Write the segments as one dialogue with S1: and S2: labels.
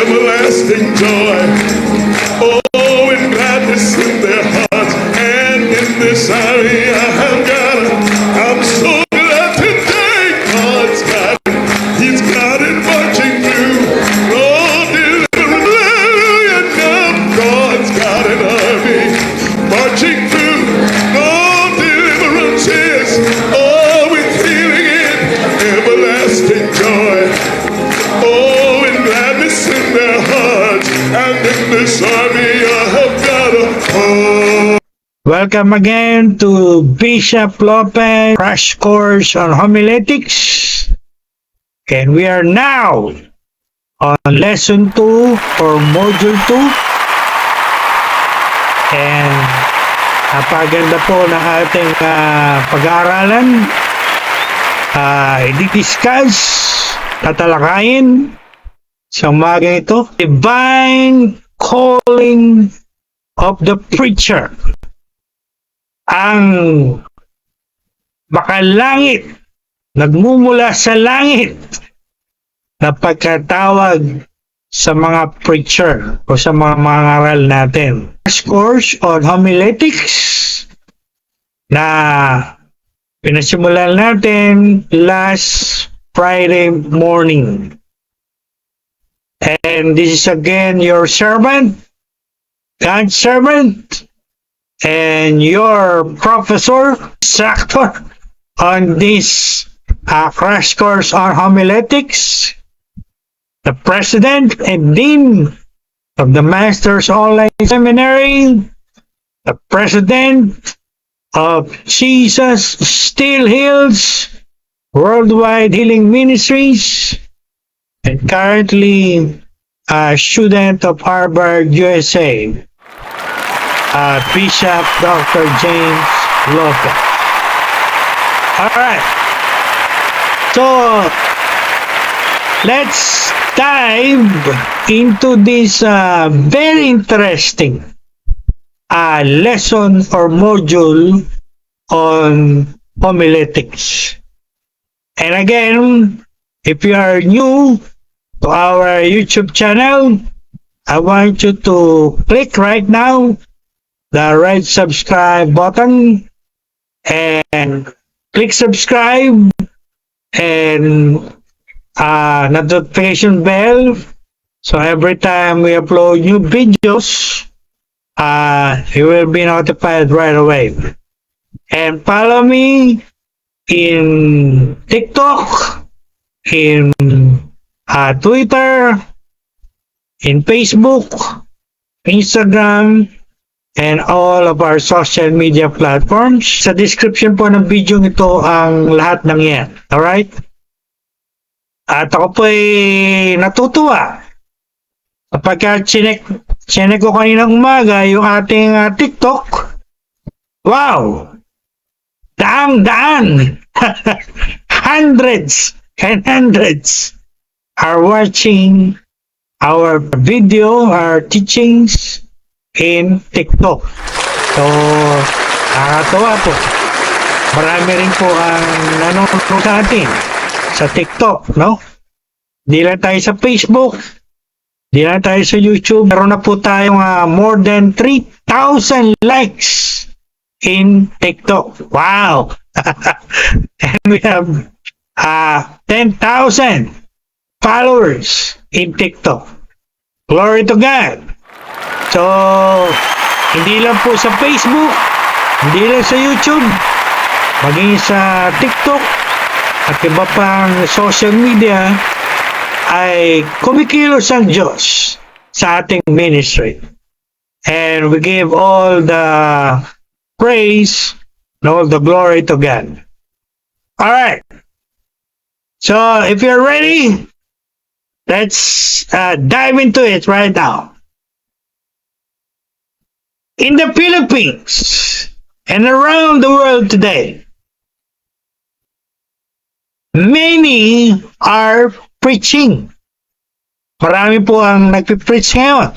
S1: everlasting joy. Oh, and gladness in their hearts. And in this army I have got it. I'm so glad today God's got it. He's got it marching through. Oh, hallelujah, now God's got an army marching through. No deliverance is, oh, with healing in everlasting joy. Oh, and gladness in their hearts, and in this army I have got a hope.
S2: Welcome again to Bishop Lopez Crash Course on Homiletics. And we are now on Lesson 2 or Module 2. And napaganda po ng ating pag-aaralan. I-discuss, tatalakayin sa umaga ito. Divine Calling of the Preacher. Ang makalangit, nagmumula sa langit na pagkatawag sa mga preacher o sa mga mangaral natin. This course on homiletics na pinasimulan natin last Friday morning. And this is again your servant, God's servant, and your professor, instructor on this crash course on homiletics, the president and dean of the Masters Online Seminary, the president of Jesus Still Heals Worldwide Healing Ministries, and currently a student of Harvard, USA. Bishop Dr. James Lopez. Alright. So, let's dive into this very interesting lesson or module on homiletics. And again, if you are new to our YouTube channel, I want you to click right now the red subscribe button and click subscribe and notification bell, so every time we upload new videos you will be notified right away. And follow me in TikTok, in Twitter, in Facebook, Instagram, and all of our social media platforms. Sa description po ng video ito ang lahat ng yan. Alright? At ako po ay natutuwa kapag chinek ko kaninang umaga yung ating TikTok. Wow! Daang-daan! Hundreds and hundreds are watching our video, our teachings in TikTok. So, nakakatawa po. Marami rin po ang nanonood sa atin sa TikTok, no? Di lang tayo sa Facebook, di lang tayo sa YouTube. Meron na po tayong more than 3,000 likes in TikTok. Wow! And we have 10,000 followers in TikTok. Glory to God! So, hindi lang po sa Facebook, hindi lang sa YouTube, maging sa TikTok at iba pang social media ay kumikilos ang Diyos sa ating ministry. And we give all the praise and all the glory to God. Alright. So, if you're ready, let's dive into it right now. In the Philippines and around the world today, many are preaching. Marami po ang nagpipreach ngayon.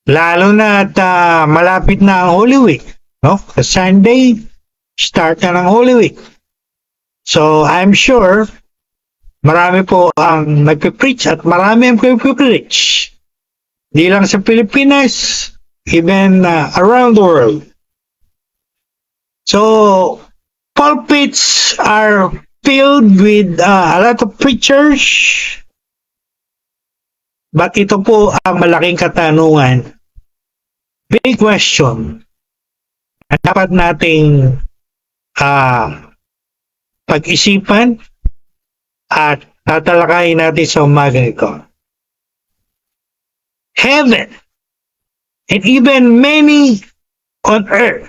S2: Lalo na at malapit na ang Holy Week. No? Sa Sunday, start na ng Holy Week. So, I'm sure Marami po ang nagpipreach at marami ang nagpipreach. Di lang sa Pilipinas, even around the world. So, pulpits are filled with a lot of preachers. But ito po ang malaking katanungan. Big question. At dapat nating pag-isipan at tatalakayin natin sa umaga ito. Heaven and even many on earth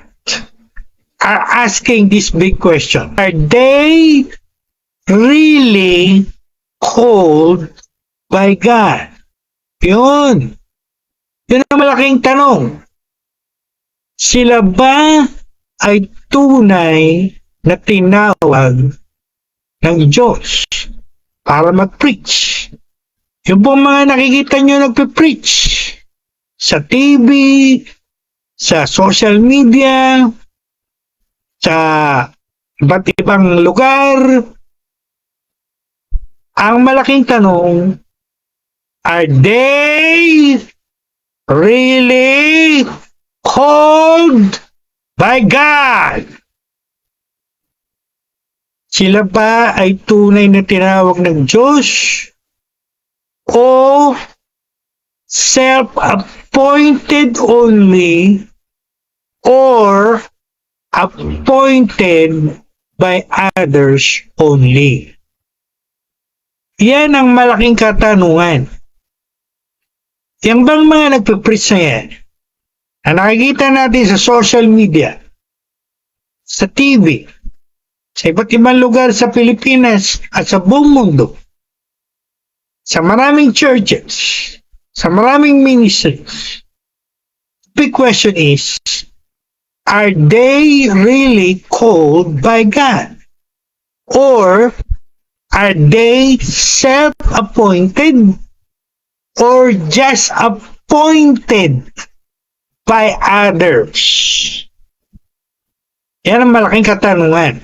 S2: are asking this big question. Are they really called by God? Yun. Yun ang malaking tanong. Sila ba ay tunay na tinawag ng Diyos para mag-preach? Yung pong mga nakikita nyo nagpe-preach sa TV, sa social media, sa iba't ibang lugar, ang malaking tanong, are they really called by God? Sila ba ay tunay na tinawag ng Diyos o self-appointed only or appointed by others only? Yan ang malaking katanungan. Yang bang mga nagpipreach na yan, na nakikita natin sa social media, sa TV, sa iba't ibang lugar sa Pilipinas at sa buong mundo, sa maraming churches, sa maraming ministries, the big question is, are they really called by God? Or are they self-appointed or just appointed by others? Yan ang malaking katanungan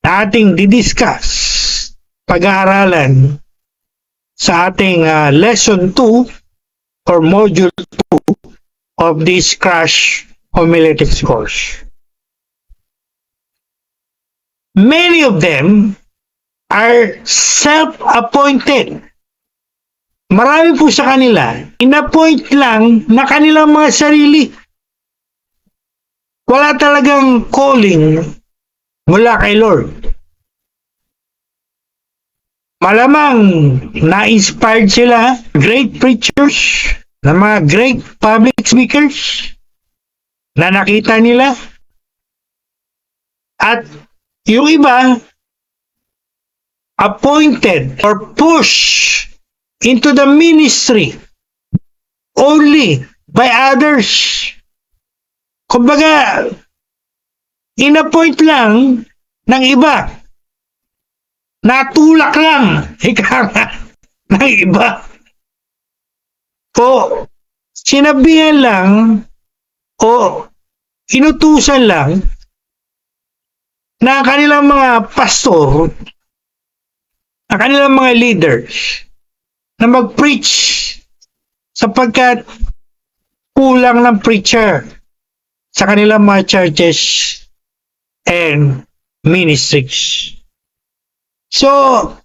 S2: na ating didiscuss, pag-aaralan sa ating lesson 2 or module 2 of this Crash Homiletics course. Many of them are self-appointed. Marami po sa kanila, in-appoint lang na kanilang mga sarili. Wala talagang calling mula kay Lord. Malamang na-inspired sila, great preachers, na mga great public speakers, na nakita nila. At yung iba, appointed or pushed into the ministry only by others. Kumbaga, in-appoint lang ng iba. Natulak lang, ng iba. O sinabihan lang, o inutusan lang na kanilang mga pastor, na kanilang mga leaders, na mag-preach sapagkat kulang ng preacher sa kanilang mga churches and ministries. So,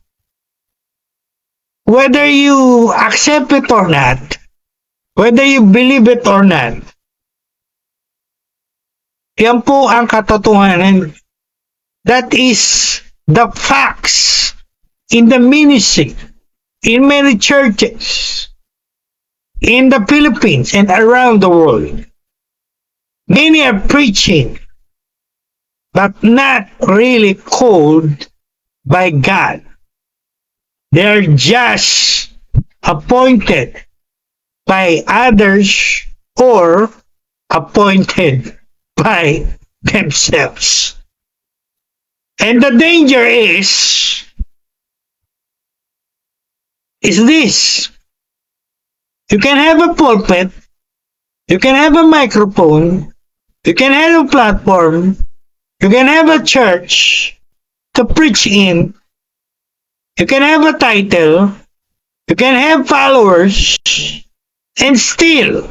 S2: whether you accept it or not, whether you believe it or not, yan po ang katotohanan. That is the facts in the ministry, in many churches, in the Philippines and around the world. Many are preaching, but not really called by God. They're just appointed by others or appointed by themselves. And the danger is this. You can have a pulpit, you can have a microphone, you can have a platform, you can have a church to preach in, You can have a title, you can have followers, and still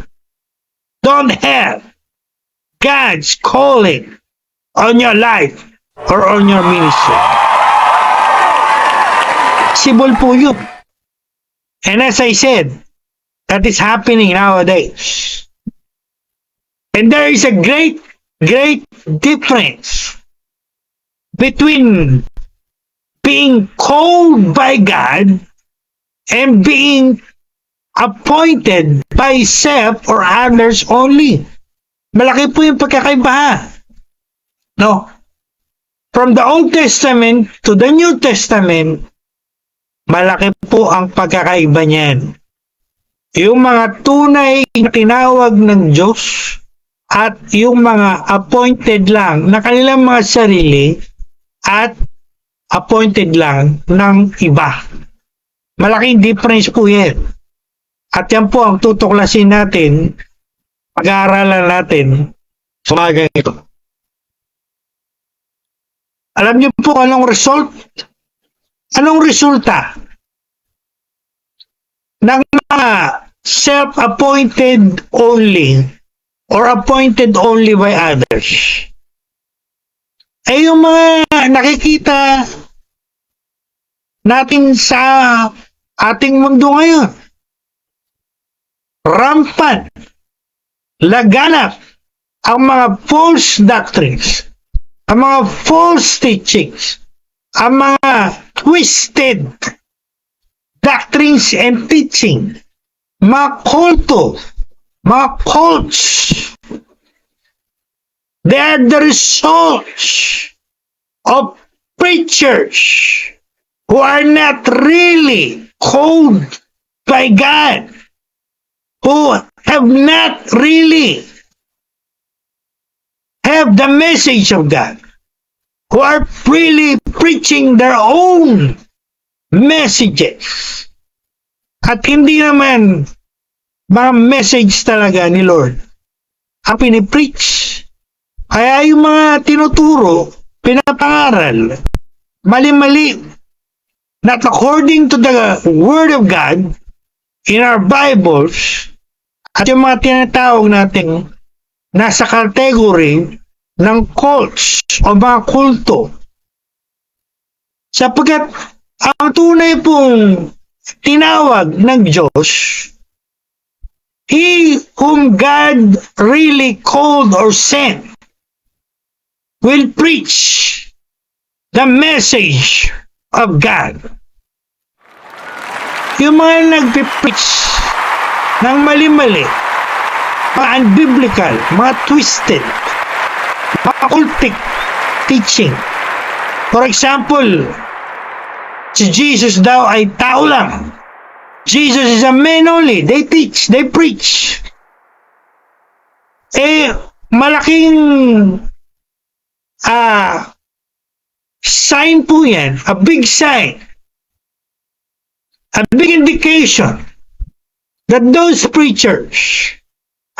S2: don't have God's calling on your life or on your ministry. Possible po yun. And as I said, that is happening nowadays. And there is a great difference between being called by God and being appointed by self or others only. Malaki po yung pagkakaiba. No? From the Old Testament to the New Testament, malaki po ang pagkakaiba niyan. Yung mga tunay na tinawag ng Diyos at yung mga appointed lang na kanilang mga sarili at appointed lang ng iba. Malaking difference po yan. At yan po ang tutuklasin natin, pag-aaralan natin sa mga ganito. Alam niyo po anong result? Anong resulta ng mga self-appointed only or appointed only by others? Ay yung mga nakikita natin sa ating mundo ngayon. Rampant, laganap ang mga false doctrines, ang mga false teachings, ang mga twisted doctrines and teaching, mga kulto, mga cults. They are the results of preachers who are not really called by God, who have not really have the message of God, who are really preaching their own messages. At hindi naman mga message talaga ni Lord ang pinipreach. Kaya yung mga tinuturo, pinapangaral, mali-mali, not according to the Word of God in our Bibles, at yung mga tinatawag natin nasa category ng cults o mga kulto. Sapagkat ang tunay pong tinawag ng Diyos, He whom God really called or sent will preach the message of God. Yung mga nagpipreach ng mali-mali, mga unbiblical, mga twisted, mga cultic teaching. For example, si Jesus daw ay tao lang. Jesus is a man only. They teach, they preach. Malaking sign po yan, a big sign, a big indication that those preachers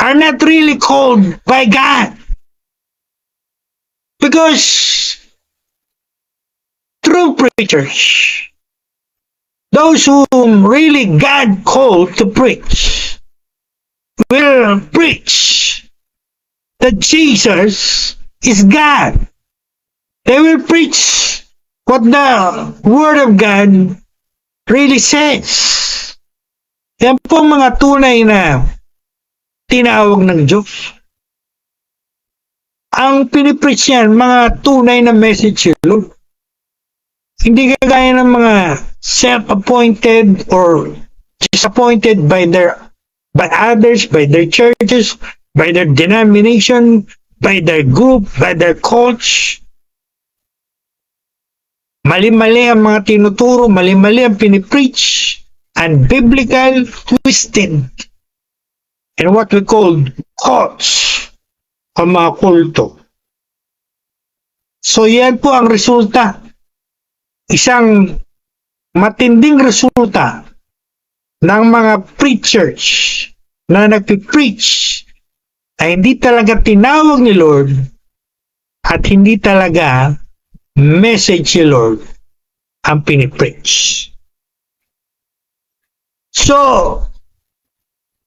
S2: are not really called by God. Because true preachers, those whom really God called to preach, will preach that Jesus is God. They will preach what the Word of God really says. Yan po mga tunay na tinawag ng Diyos. Ang pinipreach yan, mga tunay na message yun. Hindi kagaya ng mga self-appointed or disappointed by others, by their churches, by their denomination, by their group, by their cults. Mali-mali ang mga tinuturo, mali-mali ang pinipreach, unbiblical, twisted, and what we call cults, o mga kulto. So yan po ang resulta. Isang matinding resulta ng mga preachers na nagpipreach ay hindi talaga tinawag ni Lord at hindi talaga message ni Lord ang pinipreach. So,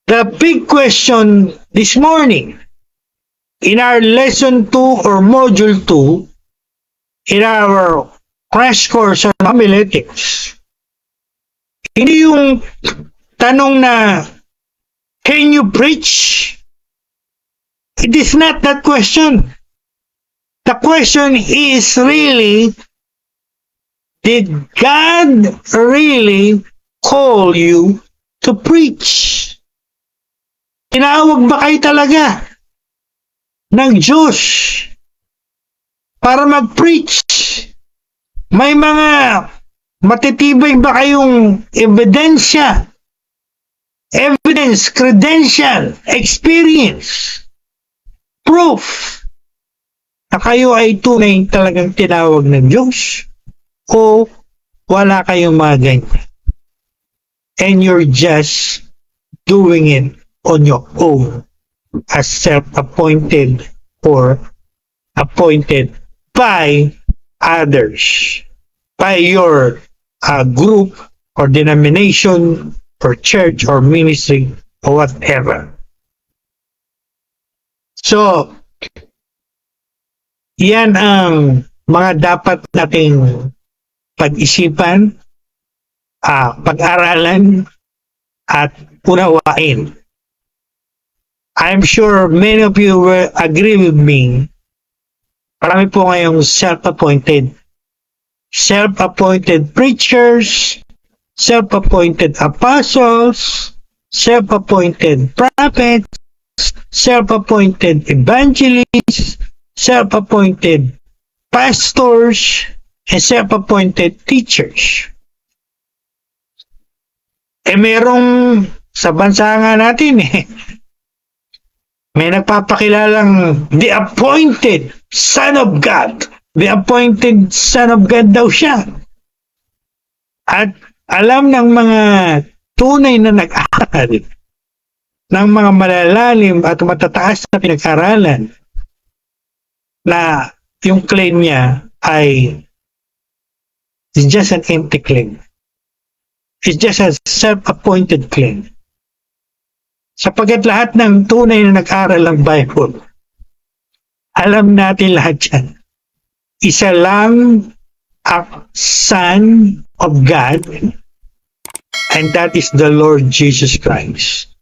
S2: the big question this morning in our lesson 2 or module 2 in our crash course on homiletics, hindi yung tanong na, can you preach? It is not that question. The question is really, did God really call you to preach? Tinawag ba kayo talaga ng Diyos para mag-preach? May mga matitibay ba kayong ebidensya, evidence, credential, experience, proof na kayo ay tunay talagang tinawag ng Diyos? O wala kayong mga ganyan? And you're just doing it on your own as self-appointed or appointed by others, by your group or denomination or church or ministry or whatever. So, yan ang mga dapat nating pag-isipan, pag-aralan, at unawain. I'm sure many of you will agree with me. Marami po ngayong self-appointed preachers, self-appointed apostles, self-appointed prophets, self-appointed evangelists, self-appointed pastors, and self-appointed teachers. Merong sa bansa nga natin may nagpapakilalang the appointed Son of God. The appointed Son of God daw siya. At alam ng mga tunay na nag-aaral, ng mga malalalim at matataas na pinag-aralan, na yung claim niya ay it's just an empty claim. It's just a self-appointed claim. Sapagkat lahat ng tunay na nag-aral ng Bible, alam natin lahat yan. Isa lang ang Son of God, and that is the Lord Jesus Christ.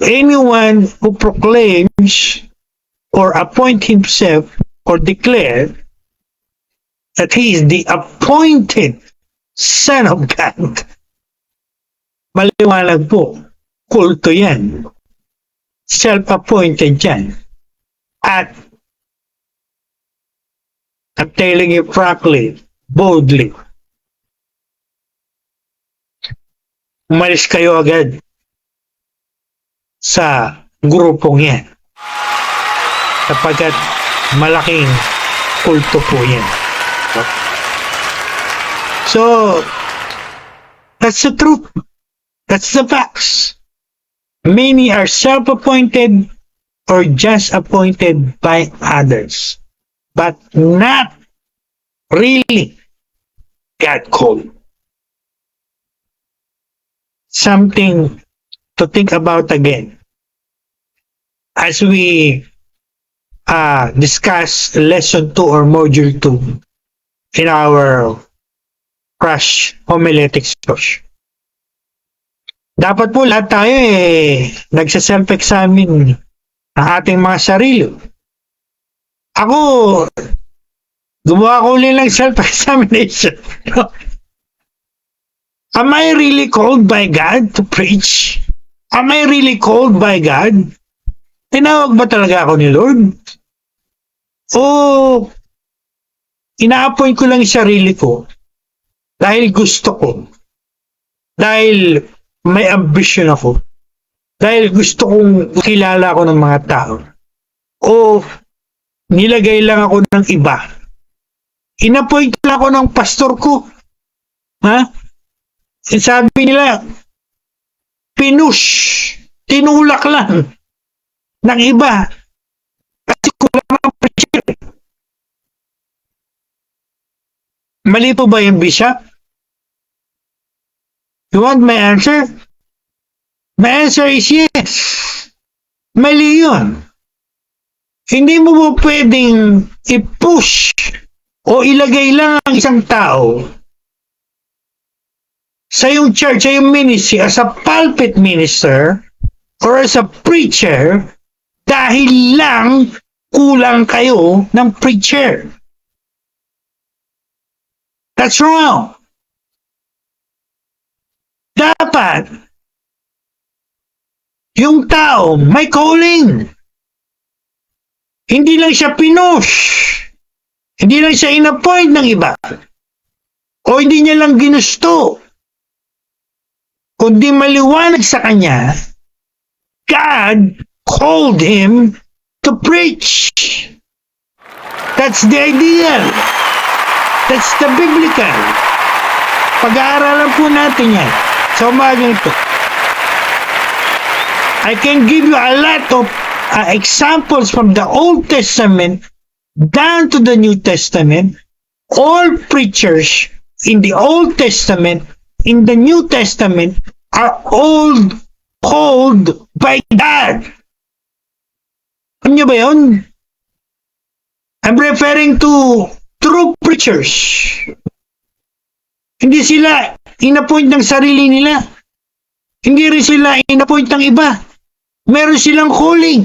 S2: Anyone who proclaims or appoint himself or declare that he is the appointed Son of God, maliwanag po, kulto yan. Self-appointed yan. At I'm telling you frankly, boldly, umalis kayo agad sa grupong yan. Sapagkat malaking kulto po yan. So, that's the truth. That's the facts. Many are self-appointed or just appointed by others, but not really God called. Something to think about again as we discuss lesson 2 or module 2 in our crash homiletics course. Dapat po lahat tayo nagsa-self-examine ang ating mga sarili. Ako, gumawa ko ulit ng self-examination. Am I really called by God to preach? Am I really called by God? Tinawag ba talaga ako ni Lord? O ina-appoint ko lang yung sarili ko dahil gusto ko? Dahil may ambition ako? Dahil gusto kong kilala ako ng mga tao? O nilagay lang ako ng iba? Inappoint lang ako ng pastor ko? Ha? Sabi nila, pinush, tinulak lang ng iba. Kasi kulang ang preacher. Mali po ba yung bishop? You want my answer? My answer is yes. Mali yun. Hindi mo po pwedeng i-push o ilagay lang ang isang tao sa yung church, sa yung ministry, as a pulpit minister or as a preacher dahil lang kulang kayo ng preacher. That's wrong. Dapat yung tao may calling. Hindi lang siya pinush. Hindi lang siya in-appoint ng iba. O hindi niya lang ginusto. Kundi maliwanag sa kanya, God called him to preach. That's the ideal. That's the biblical. Pag-aaralan po natin yan. Sa umagang ito. I can give you a lot of examples from the Old Testament down to the New Testament. All preachers in the Old Testament, in the New Testament, are all called by God. Ano nyo ba yun? I'm referring to true preachers. Hindi sila in-appoint ng sarili nila. Hindi rin sila in-appoint ng iba. Meron silang calling.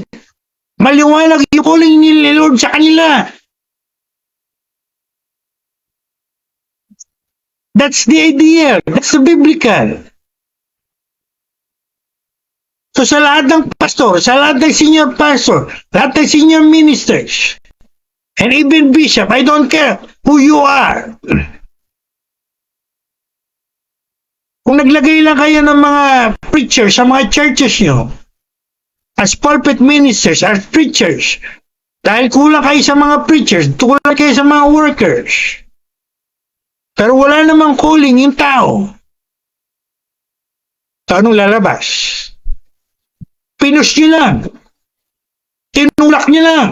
S2: Maliwanag yung calling ni Lord sa kanila. That's the idea. That's the biblical. So sa lahat ng pastor, sa lahat ng senior pastor, lahat ng senior ministers, and even bishop, I don't care who you are. Kung naglagay lang kayo ng mga preachers sa mga churches nyo, as pulpit ministers, as preachers, dahil kulang kayo sa mga preachers, kulang kayo sa mga workers, pero wala namang calling yung tao, so anong lalabas? Pinush nyo lang, tinulak nyo lang,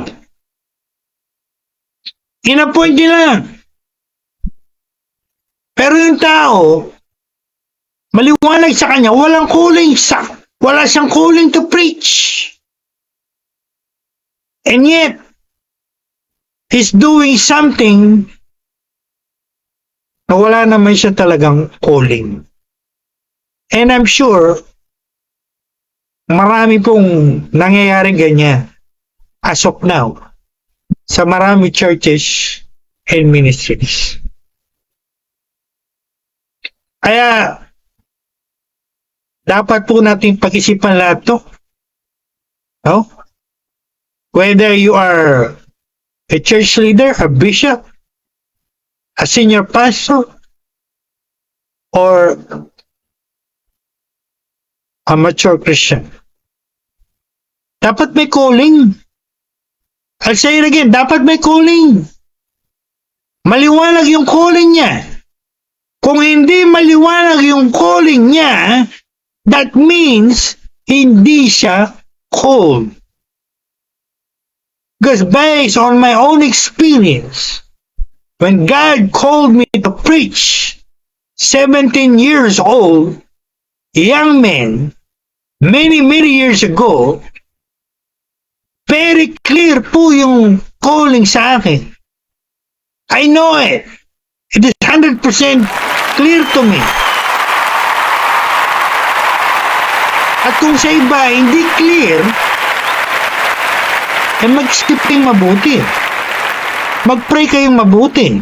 S2: in-appoint nyo lang, pero yung tao, maliwanag sa kanya, walang calling wala siyang calling to preach. And yet, he's doing something na wala naman siya talagang calling. And I'm sure, marami pong nangyayaring ganyan as of now sa marami churches and ministries. Kaya, dapat po natin pag-isipan lahat to. No? Whether you are a church leader, a bishop, a senior pastor, or a mature Christian. Dapat may calling. I'll say it again, dapat may calling. Maliwanag yung calling niya. Kung hindi maliwanag yung calling niya, that means hindi siya called. Because based on my own experience, when God called me to preach, 17 years old, young man, many years ago, very clear po yung calling sa akin. I know it. It is 100% clear to me. At kung sa iba hindi clear, eh mag-skip kayong mabuti. Mag-pray kayong mabuti.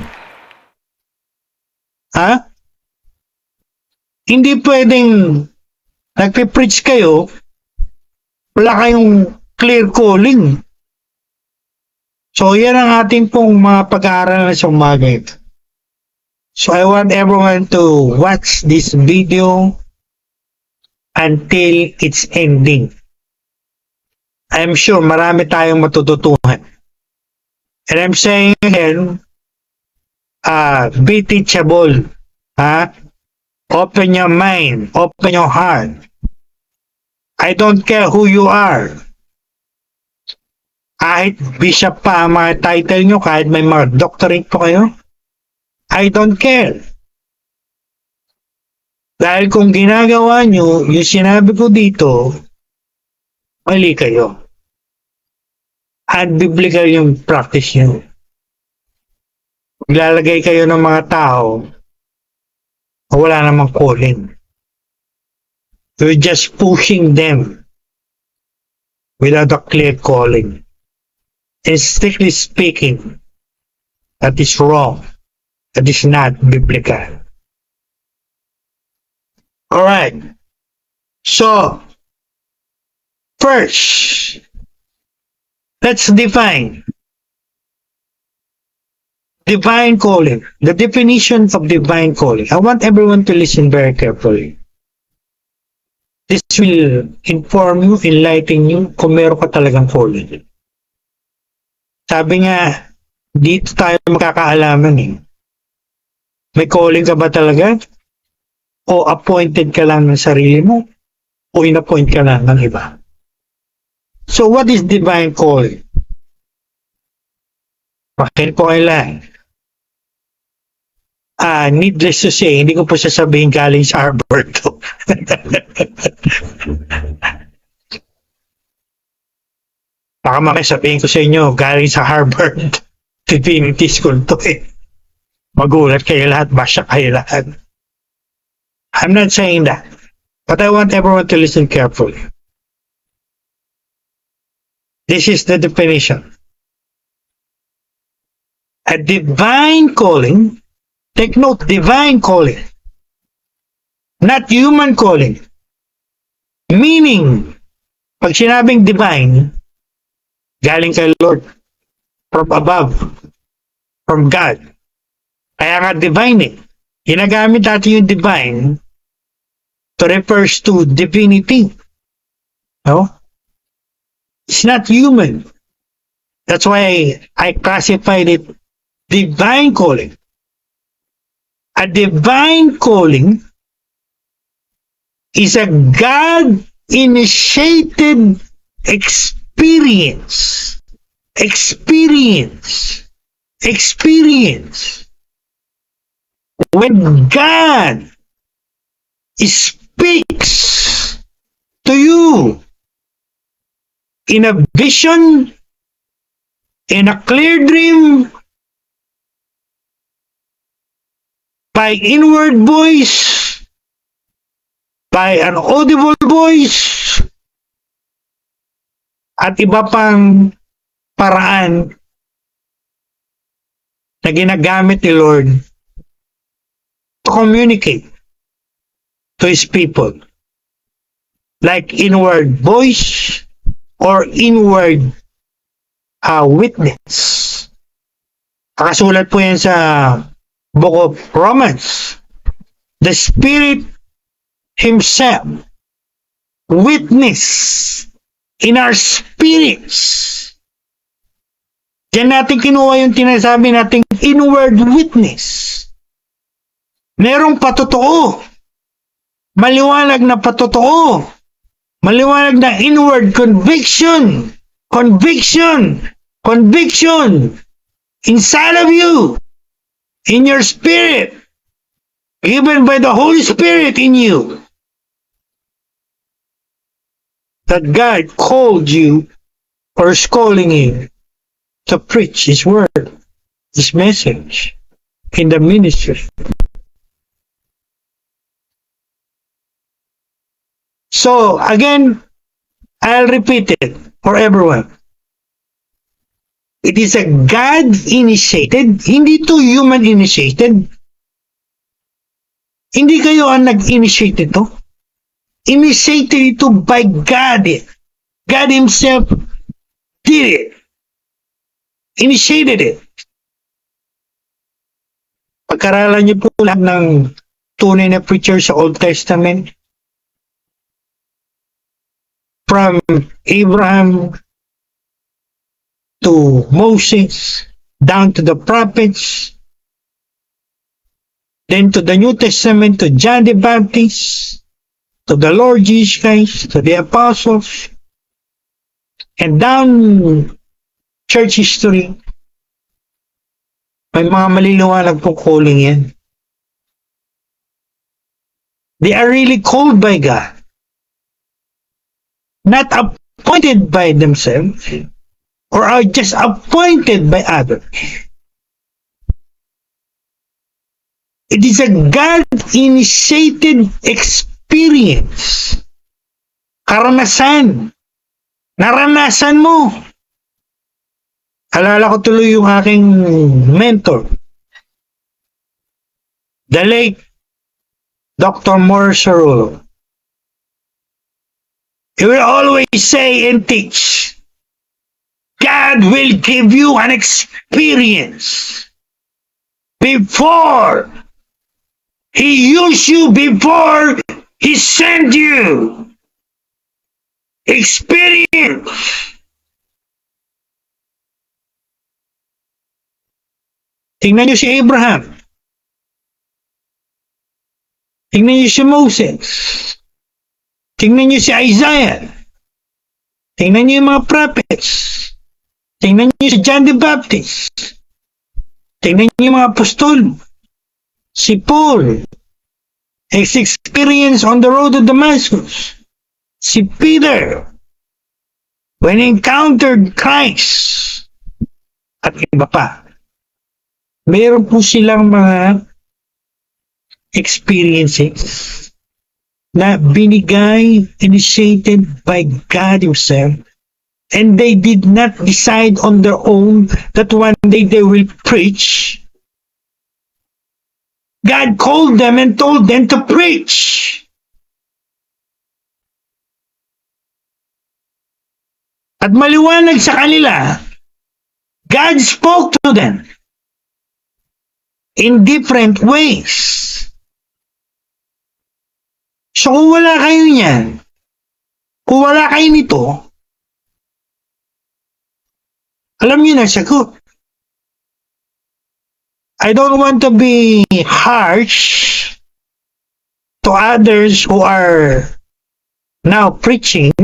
S2: Ha? Hindi pwedeng nagpe-preach kayo, wala kayong clear calling. So yan ang ating pong mga pag-aaral sa umaga ito. So I want everyone to watch this video until its ending. I'm sure marami tayong matututuhan. And I'm saying again, be teachable. Open your mind, open your heart. I don't care who you are. Kahit bishop pa ang mga title nyo, kahit may mga doctorate po kayo, I don't care. Dahil kung ginagawa nyo, yung sinabi ko dito, mali kayo. Unbiblical yung practice nyo. Maglalagay kayo ng mga tao na wala namang calling. You're just pushing them without a clear calling. And strictly speaking, that is wrong. That is not biblical. Alright. So, first, let's define divine calling. The definition of divine calling. I want everyone to listen very carefully. This will inform you, enlighten you kung meron ka talagang calling. Sabi nga, dito tayo makakaalaman eh. May calling ka ba talaga? O appointed ka lang ng sarili mo? O inappoint ka lang ng iba? So what is divine calling? Bakit po kailan? Needless to say, hindi ko po sasabihin galing sa Harvard to. Baka makisabihin ko sa inyo, galing sa Harvard Divinity School to eh. Magulat kayo lahat, basya kayo lahat. I'm not saying that. But I want everyone to listen carefully. This is the definition. A divine calling, take note, divine calling, not human calling. Meaning, pag sinabing divine, galing kay Lord, from above, from God. Kaya nga divine eh. Ginagamit natin yung divine to refers to divinity. No? It's not human. That's why I classified it divine calling. A divine calling is a God-initiated experience. When God speaks to you in a vision, in a clear dream, by inward voice, by an audible voice, at iba pang paraan na ginagamit ni Lord to communicate to His people. Like inward voice or inward witness. Nakasulat po yan sa Book of Romans. The Spirit Himself witness in our spirits. Diyan natin kinuha yung tinasabi nating inward witness. Merong patotoo. Maliwanag na patotoo. Maliwanag na inward conviction. Conviction inside of you, in your spirit, given by the Holy Spirit in you, that God called you or is calling you to preach His word, His message in the ministry. So again, I'll repeat it for everyone. It is a God-initiated, hindi to human-initiated. Hindi kayo ang nag-initiate ito. Initiated ito by God. God Himself did it. Initiated it. Pagkaralan niyo po lahat ng tunay na preacher sa Old Testament, from Abraham to Moses, down to the prophets, then to the New Testament, to John the Baptist, to the Lord Jesus Christ, to the apostles, and down church history, may mga maliliwanag pong calling yan. They are really called by God, not appointed by themselves, or are just appointed by others. It is a God-initiated experience. Karanasan. Naranasan mo. Alala ko tuloy yung aking mentor, the late Dr. Morris Cerullo. He will always say and teach, God will give you an experience before He used you, before He sent you. Experience. Tingnan niyo si Abraham. Tingnan niyo si Moses. Tingnan niyo si Isaiah. Tingnan niyo yung mga prophets. Tingnan niyo si John the Baptist. Tingnan niyo yung mga apostol. Si Paul. His experience on the road to Damascus. Si Peter. When he encountered Christ. At iba pa. Meron po silang mga experiences na binigay, initiated by God Himself, and they did not decide on their own that one day they will preach. God called them and told them to preach. At maliwanag sa kanila, God spoke to them in different ways. So kung wala kayo niyan, kung wala kayo nito, alam niyo na sagot. I don't want to be harsh to others who are now preaching,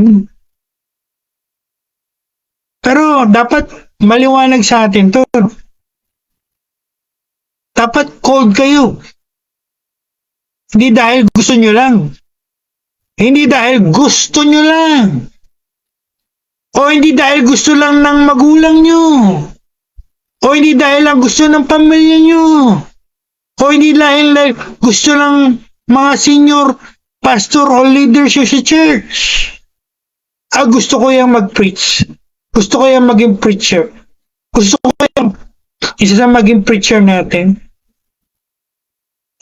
S2: pero dapat maliwanag sa atin to. Dapat called kayo. Hindi dahil gusto nyo lang. Hindi dahil gusto nyo lang. O hindi dahil gusto lang ng magulang nyo. O hindi dahil lang gusto ng pamilya nyo. O hindi dahil gusto ng mga senior pastor o leaders sa church. Gusto ko yung mag-preach. Gusto ko yung maging preacher. Gusto ko yung isa sa maging preacher natin.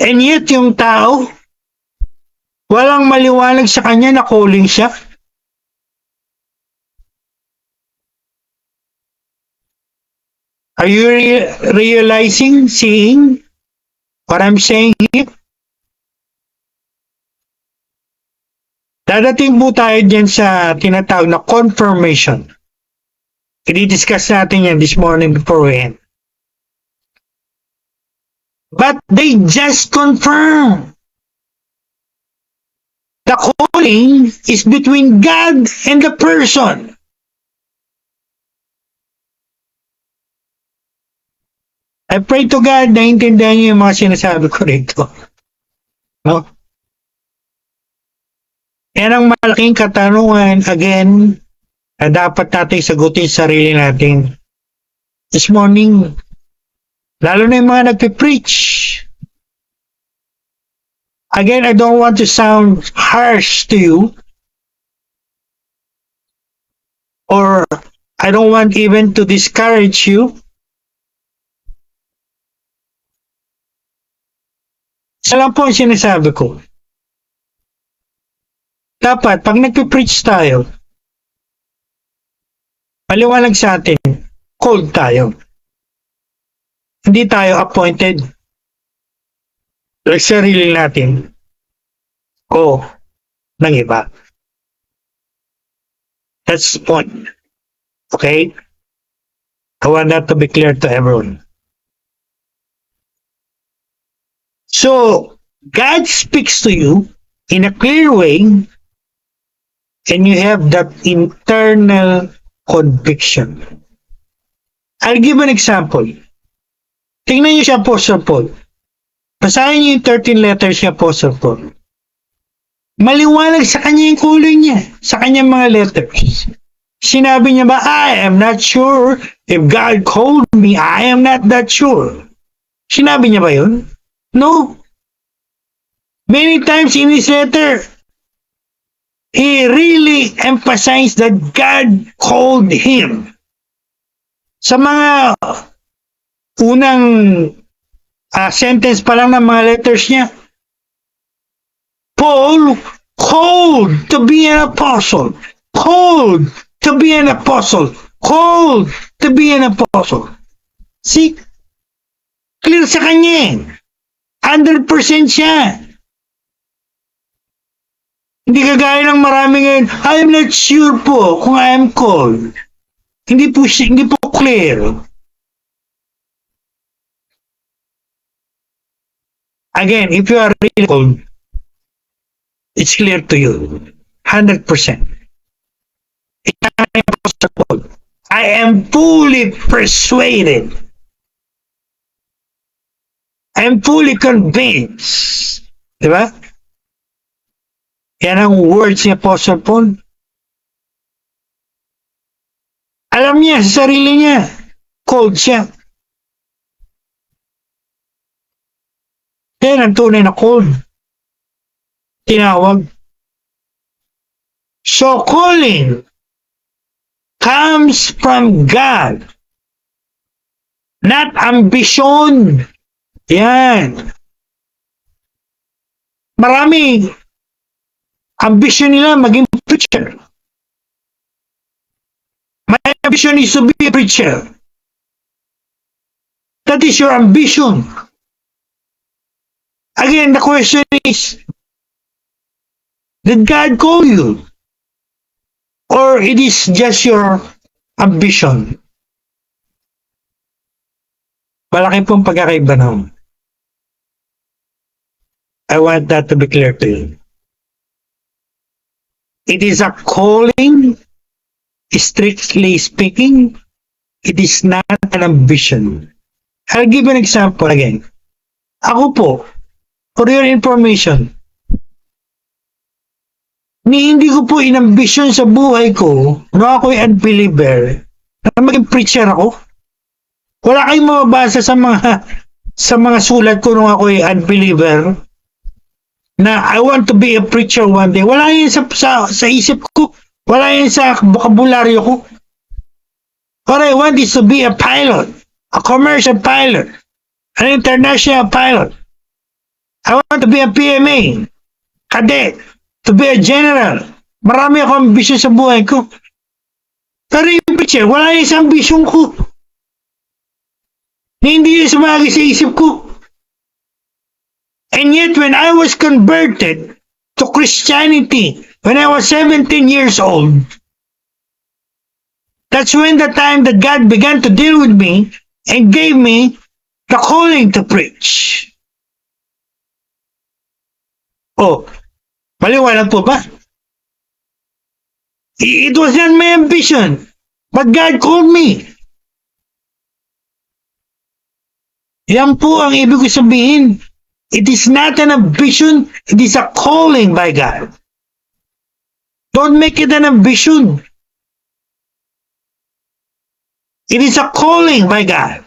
S2: And yet, yung tao, walang maliwanag sa kanya na calling siya. Are you realizing, seeing what I'm saying here? Dadating po tayo dyan sa tinatawag na confirmation. I-discuss natin yan this morning before we end. But they just confirm. The calling is between God and the person. I pray to God na intindihan niyo yung mga sinasabi ko rito. No? Yan ang malaking katanungan, again, na dapat natin sagutin sa sarili natin. This morning, lalo na yung mga nagpipreach. Again, I don't want to sound harsh to you. Or I don't want even to discourage you. Isa lang po ang sinasabi ko. Dapat, pag nagpipreach tayo, maliwanag sa atin, called tayo. Hindi tayo appointed. Like sarili natin. O ng iba. That's the point. Okay? I want that to be clear to everyone. So, God speaks to you in a clear way, and you have that internal conviction. I'll give an example. Tingnan niyo si Apostle Paul. Basahin niyo yung 13 letters ni Apostle Paul. Maliwanag sa kanya yung kulay niya, sa kanyang mga letters. Sinabi niya ba, I am not sure if God called me. I am not that sure. Sinabi niya ba yun? No. Many times in his letter, he really emphasized that God called him. Sa mga unang sentence pa lang ng mga letters niya, Paul called to be an apostle. Called to be an apostle. Called to be an apostle. See? Clear sa kanya. 100% siya. Hindi kagaya ng marami ngayon, I'm not sure po kung I am called. Hindi po clear. Again, if you are really called, it's clear to you. 100%. I am fully persuaded. I am fully convinced. Diba? Yan ang words ni Apostle Paul. Alam niya sa sarili niya, called siya. Yan ang tunay na called. Tinawag. So calling comes from God. Not ambition. Yan. Marami ambition nila maging preacher. My ambition is to be a preacher. That is your ambition. Again, the question is, did God call you? Or it is just your ambition? Malaki pong pagkakaiba naman. I want that to be clear to you. It is a calling, strictly speaking. It is not an ambition. I'll give an example again. Ako po, for your information, hindi ko po inambisyon sa buhay ko na ako'y unbeliever na maging preacher ako. Wala kayong mababasa sa mga sulat ko nung ako'y unbeliever na I want to be a preacher one day. Wala yan sa isip ko. Wala yan sa bokabularyo ko. What I want is to be a pilot, a commercial pilot, an international pilot. I want to be a PMA, cadet, to be a general. Marami akong ambisyon sa buhay ko. Pero yung preacher, wala yan sa ambisyon ko. Hindi yun sumagi sa isip ko. And yet, when I was converted to Christianity, when I was 17 years old, that's when the time that God began to deal with me and gave me the calling to preach. Oh, maliwanag po ba? It was not my ambition, but God called me. Yan po ang ibig ko sabihin. It is not an ambition, it is a calling by God. Don't make it an ambition. It is a calling by God.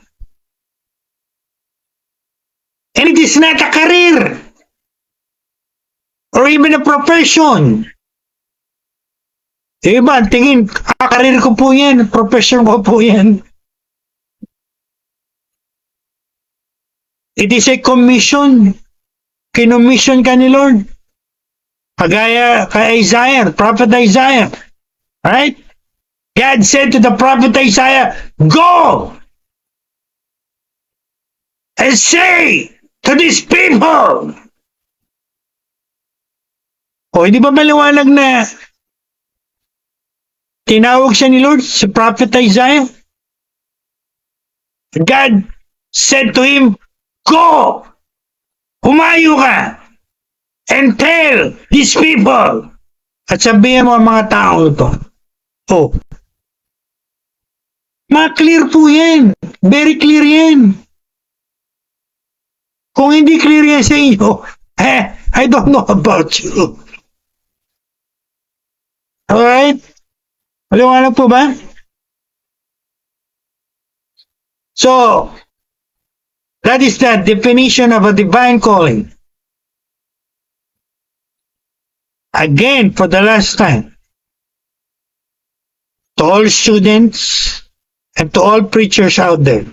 S2: And it is not a career or even a profession. Iba, tingin, career ko po yan, profession ko po yan. It is a commission. Kinommission ka ni Lord. Kagaya kay Isaiah, prophet Isaiah. Right? God said to the prophet Isaiah, go and say to these people. O, hindi ba maliwanag na tinawag siya ni Lord, si prophet Isaiah? God said to him, go! Humayo ka! And tell these people! At sabihin mo ang mga tao ito. Oh. Ma-clear po yan. Very clear yan. Kung hindi clear yan sa inyo, I don't know about you. Alright? Maliwanag po ba? So, that is the definition of a divine calling. Again, for the last time, to all students and to all preachers out there,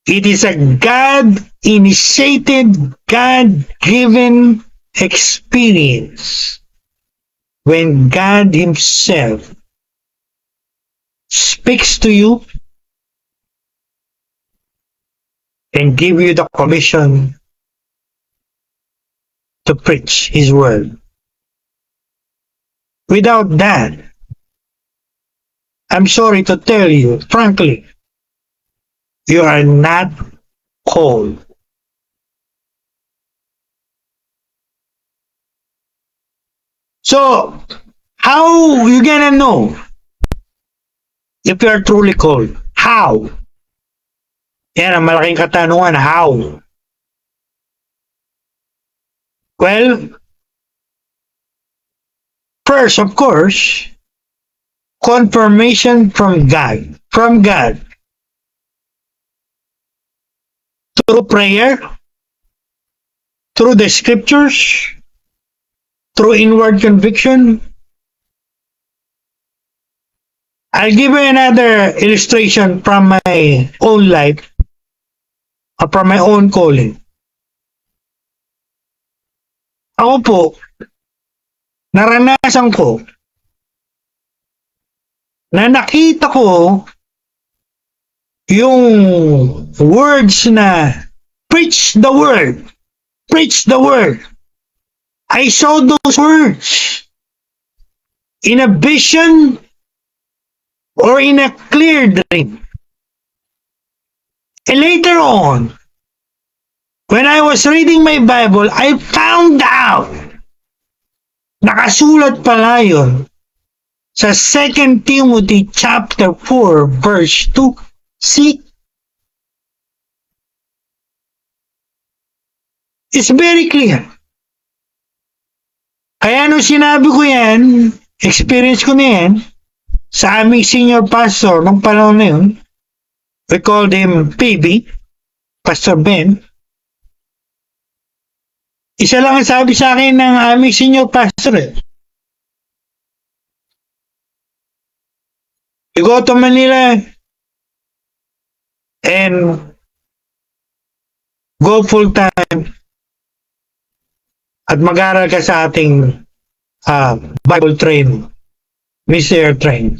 S2: it is a God-initiated, God-given experience when God Himself speaks to you and give you the commission to preach His word. Without that, I'm sorry to tell you, frankly, you are not called. So, how you gonna know if you are truly called? How? Yan ang malaking katanungan, how? Well, first, of course, confirmation from God. From God. Through prayer, through the scriptures, through inward conviction. I'll give you another illustration from my own life, or from my own calling. Ako po, naranasan ko na nakita ko yung words na preach the word, preach the word. I saw those words in a vision or in a clear dream. And later on, when I was reading my Bible, I found out, nakasulat pala yun sa 2 Timothy chapter 4 verse 2. See? It's very clear. Kaya nung sinabi ko yan, experience ko na yan, sa aming senior pastor nung panahon na yun, we called him PB, Pastor Ben. Isa lang ang sabi sa akin ng aming senior pastor eh. You go to Manila and go full time at mag-aral ka sa ating Bible train, Mr. Train.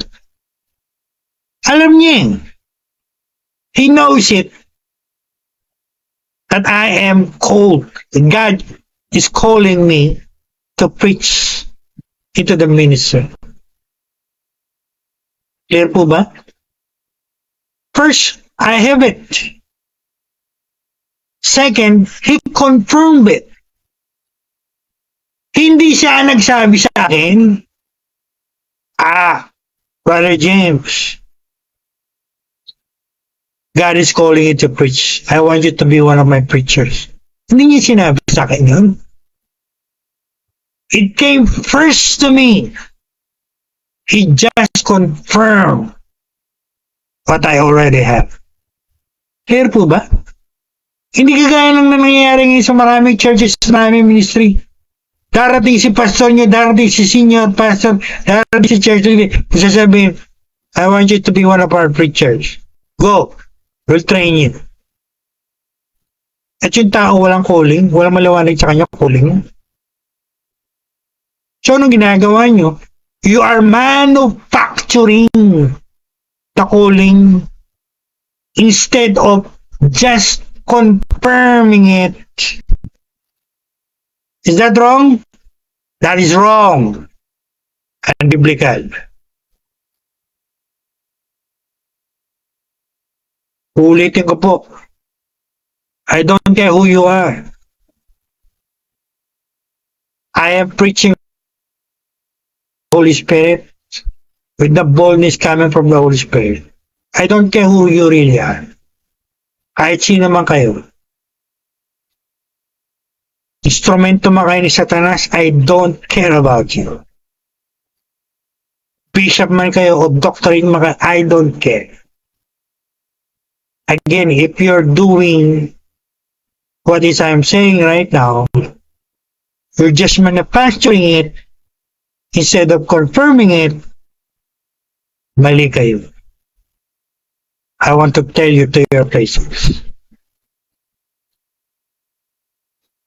S2: Alam niya yun. He knows it that I am called. God is calling me to preach into the ministry. Clear po ba? First, I have it. Second, He confirmed it. Hindi siya nagsabi sa akin, Brother James, God is calling you to preach. I want you to be one of my preachers. Hindi niya sinabi sa akin yun. It came first to me. He just confirmed what I already have. Clear po ba? Hindi kagaya ng nangyayari ngayon sa maraming churches, maraming ministry. Darating si pastor nyo, darating si senior pastor, darating si church leader, sasabihin, I want you to be one of our preachers. Go. We'll train you. At yung tao walang calling, walang maliwanag sa kanya calling. So, anong ginagawa nyo? You are manufacturing the calling instead of just confirming it. Is that wrong? That is wrong and biblical. Ulitin ko po. I don't care who you are. I am preaching Holy Spirit with the boldness coming from the Holy Spirit. I don't care who you really are. Kahit sino man kayo. Instrumento man kayo ni Satanas, I don't care about you. bishop man kayo o doctorate man, I don't care. Again, if you're doing what is I'm saying right now, you're just manufacturing it instead of confirming it, mali kayo. I want to tell you to your faces.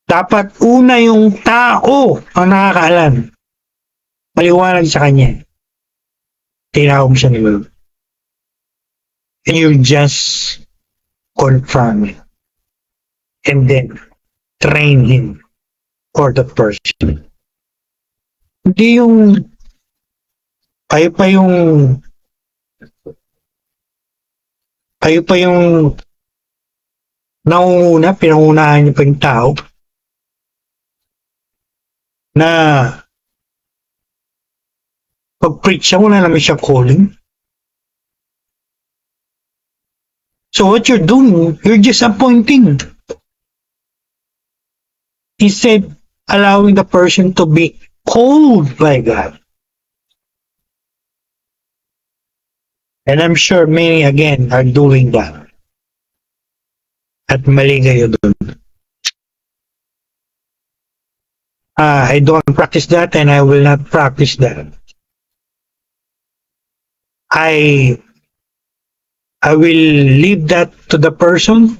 S2: Dapat una yung tao ang nakakaalam. Maliwanag sa kanya. Tinawag siya ni Lord. And you just confirm it. And then train him for the person. Hindi yung kayo pa yung nangunguna, pinangunahan niyo pa yung tao na pag-preach siya, wala naman siya calling. So what you're doing, you're just appointing. Instead, allowing the person to be called by God. And I'm sure many again are doing that. At mali kayo dun. I don't practice that and I will not practice that. I will leave that to the person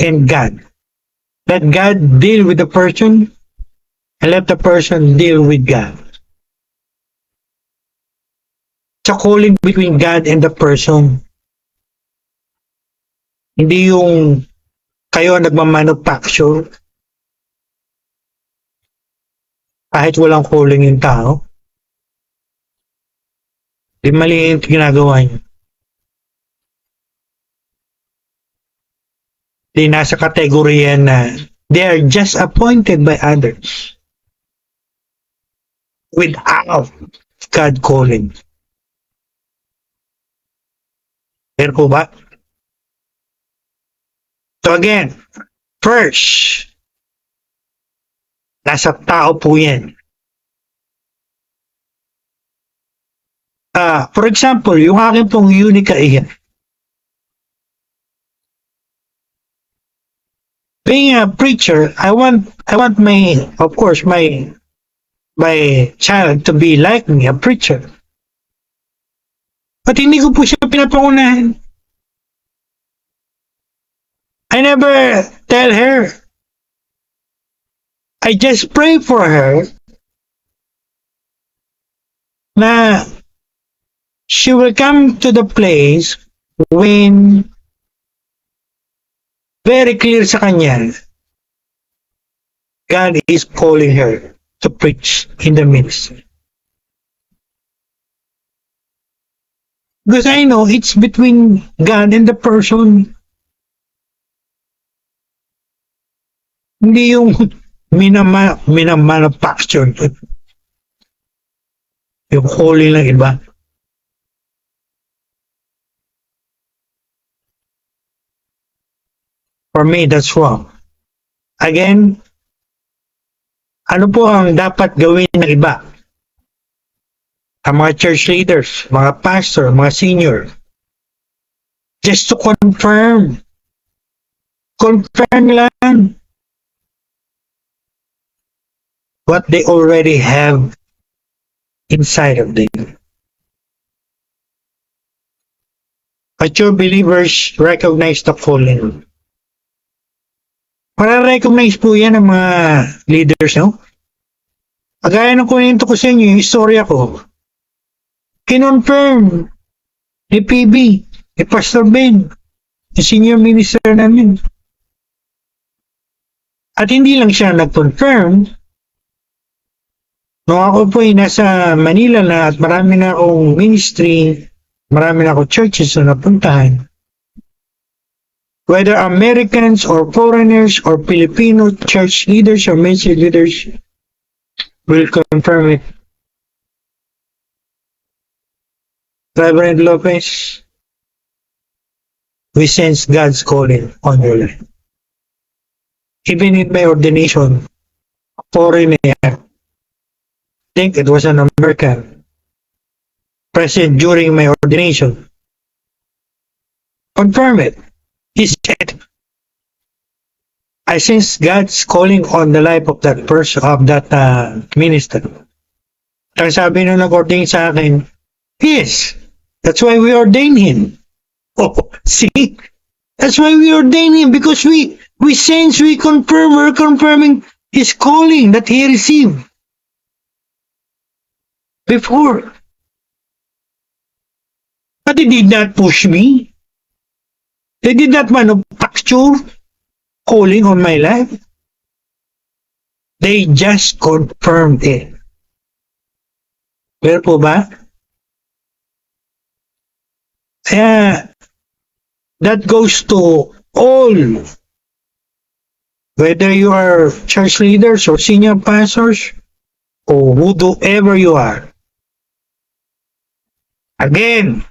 S2: and God. Let God deal with the person and let the person deal with God. It's a calling between God and the person. Hindi yung kayo nagmamanufacture kahit walang calling yung tao. Di mali yung ginagawa niyo. Di nasa kategorya na they are just appointed by others without God calling. Pero po ba? So again, first, nasa tao po yan. For example, yung akin pong Unica iyan. Being a preacher, I want my, of course, my child to be like me, a preacher. But hindi ko po siya pinapangunahan. I never tell her. I just pray for her na she will come to the place when very clear sa kanya God is calling her to preach in the ministry. Because I know it's between God and the person. Hindi yung minamanufacture. Yung calling ng iba. For me, that's wrong. Again, ano po ang dapat gawin ng iba? Ang mga church leaders, mga pastor, mga senior. Just to confirm. Confirm lang what they already have inside of them. Mature believers recognize the calling. Para-recognize po yan ng mga leaders, no? Kagaya ng kwento ko sa inyo, yung istorya ko, kinonfirm ni PB, ni Pastor Ben, ni senior minister namin. At hindi lang siya nag-confirm, nung ako po ay nasa Manila na at marami na akong ministry, marami na akong churches na napuntahan. Whether Americans or foreigners or Filipino church leaders or ministry leaders will confirm it. Reverend Lopez, we sense God's calling on your life. Even in my ordination, foreigner, think it was an American, present during my ordination, confirm it. He said, I sense God's calling on the life of that person, of that minister. Ang sabi nung nag-ordain sa akin, yes, that's why we ordain him. Oh, see? That's why we ordain him, because we sense, we confirm, we're confirming his calling that he received before. But they did not push me. They did not manufacture calling on my life. They just confirmed it. Clear po ba? Kaya, that goes to all, whether you are church leaders or senior pastors or whoever you are. Again,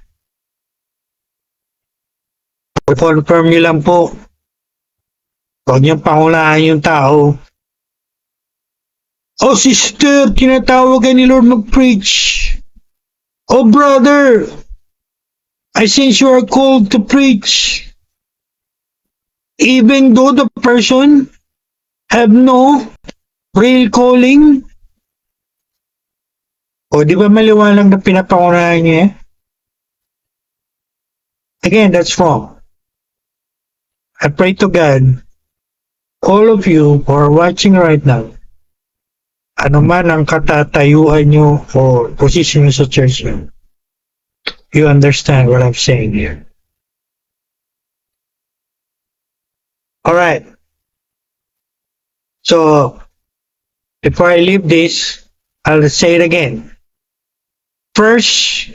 S2: confirm nyo lang po. Huwag niyong pangunahan yung tao. Oh, sister, tinatawagan ni Lord mag-preach. Oh, brother, I sense you are called to preach. Even though the person have no real calling. O, di ba maliwanag na pinapangunahan niya? Again, that's wrong. I pray to God, all of you who are watching right now, ano man ang katatayuan nyo o position nyo sa church nyo, you understand what I'm saying here. Alright. So, before I leave this, I'll say it again. First,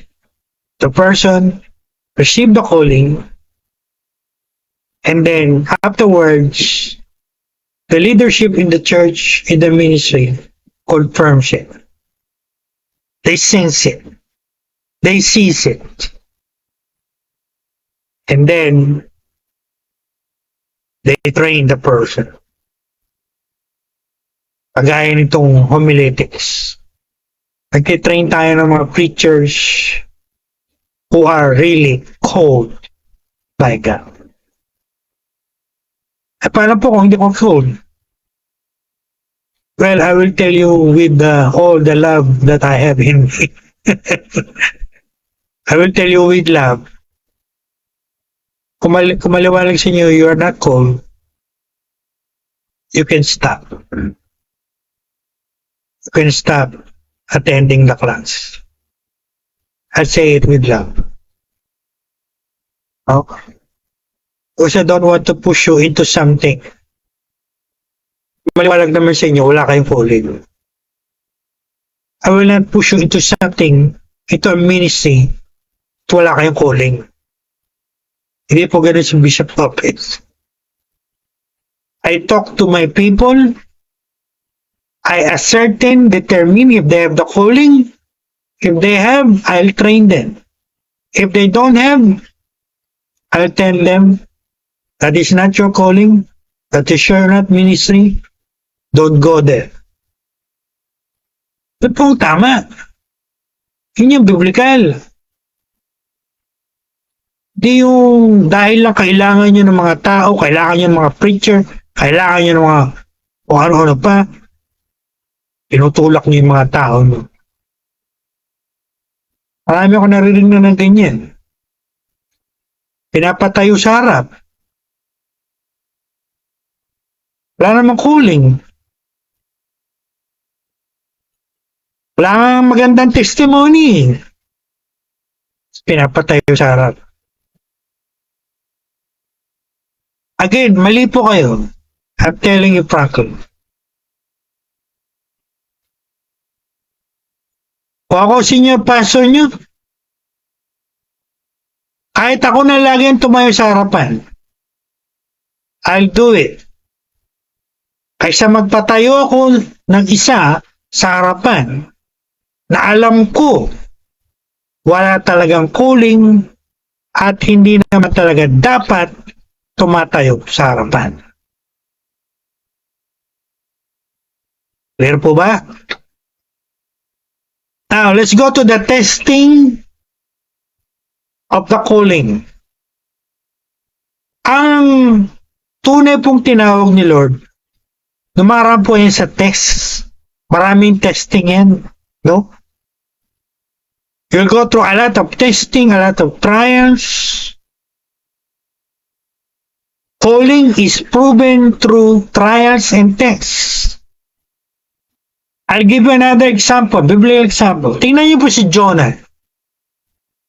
S2: the person received the calling, and then afterwards, the leadership in the church, in the ministry, confirms it. They sense it. They seize it. And then, they train the person. Kagaya nitong homiletics. Nagtitrain tayo ng mga preachers who are really called by God. Eh, paano po kung hindi ko called? Well, I will tell you with all the love that I have in me. I will tell you with love. Kung maliwanag sa inyo, you are not called, you can stop. You can stop attending the class. I say it with love. Okay. Because I don't want to push you into something. Maliwanag naman sa inyo, wala kayong calling. I will not push you into something, into a ministry, at wala kayong calling. Hindi po ganun si Bishop Lopez. I talk to my people, I ascertain, determine if they have the calling. If they have, I'll train them. If they don't have, I'll tell them, that is not your calling, that is your not ministry, don't go there. Ito po tama. Yun yung biblical. Di yung dahil lang kailangan nyo ng mga tao, kailangan nyo ng mga preacher, kailangan nyo ng mga o ano-ano pa, tinutulak nyo yung mga tao. Marami ako naririnig na ng ganyan. Pinapatayo sa harap. Wala namang calling. Wala namang magandang testimony. Pinapatayo sa harap. Again, mali po kayo. I'm telling you frankly. Kung ako senior pastor nyo, kahit ako na lagi ang tumayo sa harapan, I'll do it. Kaysa magpatayo ako ng isa sa harapan na alam ko wala talagang calling at hindi naman talaga dapat tumatayo sa harapan. Clear po ba? Now, let's go to the testing of the calling. Ang tunay pong tinawag ni Lord, dumaraan po yan sa test. Maraming testing yan. No? You'll go through a lot of testing, a lot of trials. Calling is proven through trials and tests. I'll give you another example, biblical example. Tingnan niyo po si Jonah.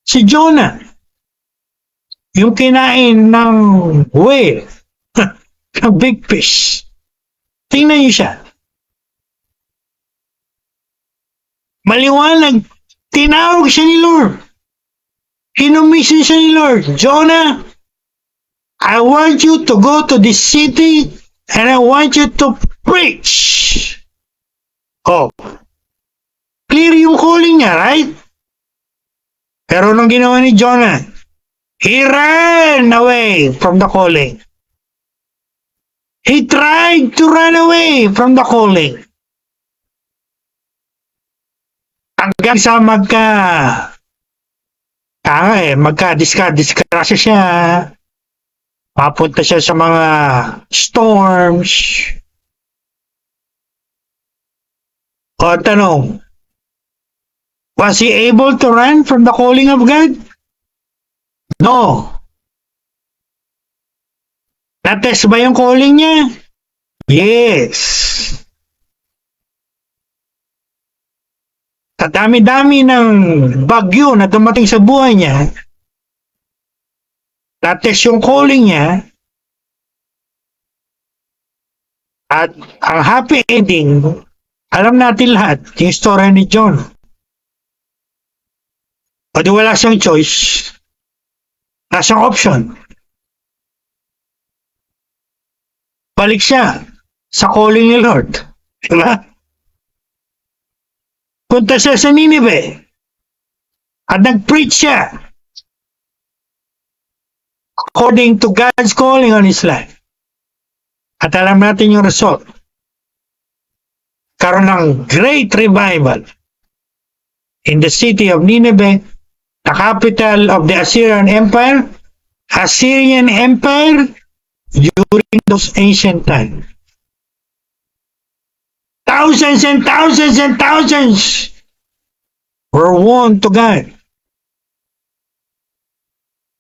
S2: Si Jonah, yung kinain ng whale, ng big fish. Tingnan niyo siya. Maliwanag, tinawag siya ni Lord. Kinumission siya ni Lord. Jonah, I want you to go to this city and I want you to preach. Oh, clear yung calling niya, right? Pero nung ginawa ni Jonah, he ran away from the calling. He tried to run away from the calling. Hanggang sa magka-discuss siya. Papunta siya sa mga storms. O tanong, was he able to run from the calling of God? No. Na-test ba yung calling niya? Yes. Sa dami-dami ng bagyo na dumating sa buhay niya, na-test yung calling niya, at ang happy ending, alam natin lahat, yung story ni John. O di wala siyang choice, wala siyang option. Balik siya sa calling ni Lord. Diba? Punta siya sa Nineveh at nag-preach siya according to God's calling on his life. At alam natin yung result. Karoon ng great revival in the city of Nineveh, the capital of the Assyrian Empire. Assyrian Empire during those ancient times. Thousands and thousands and thousands were won to God.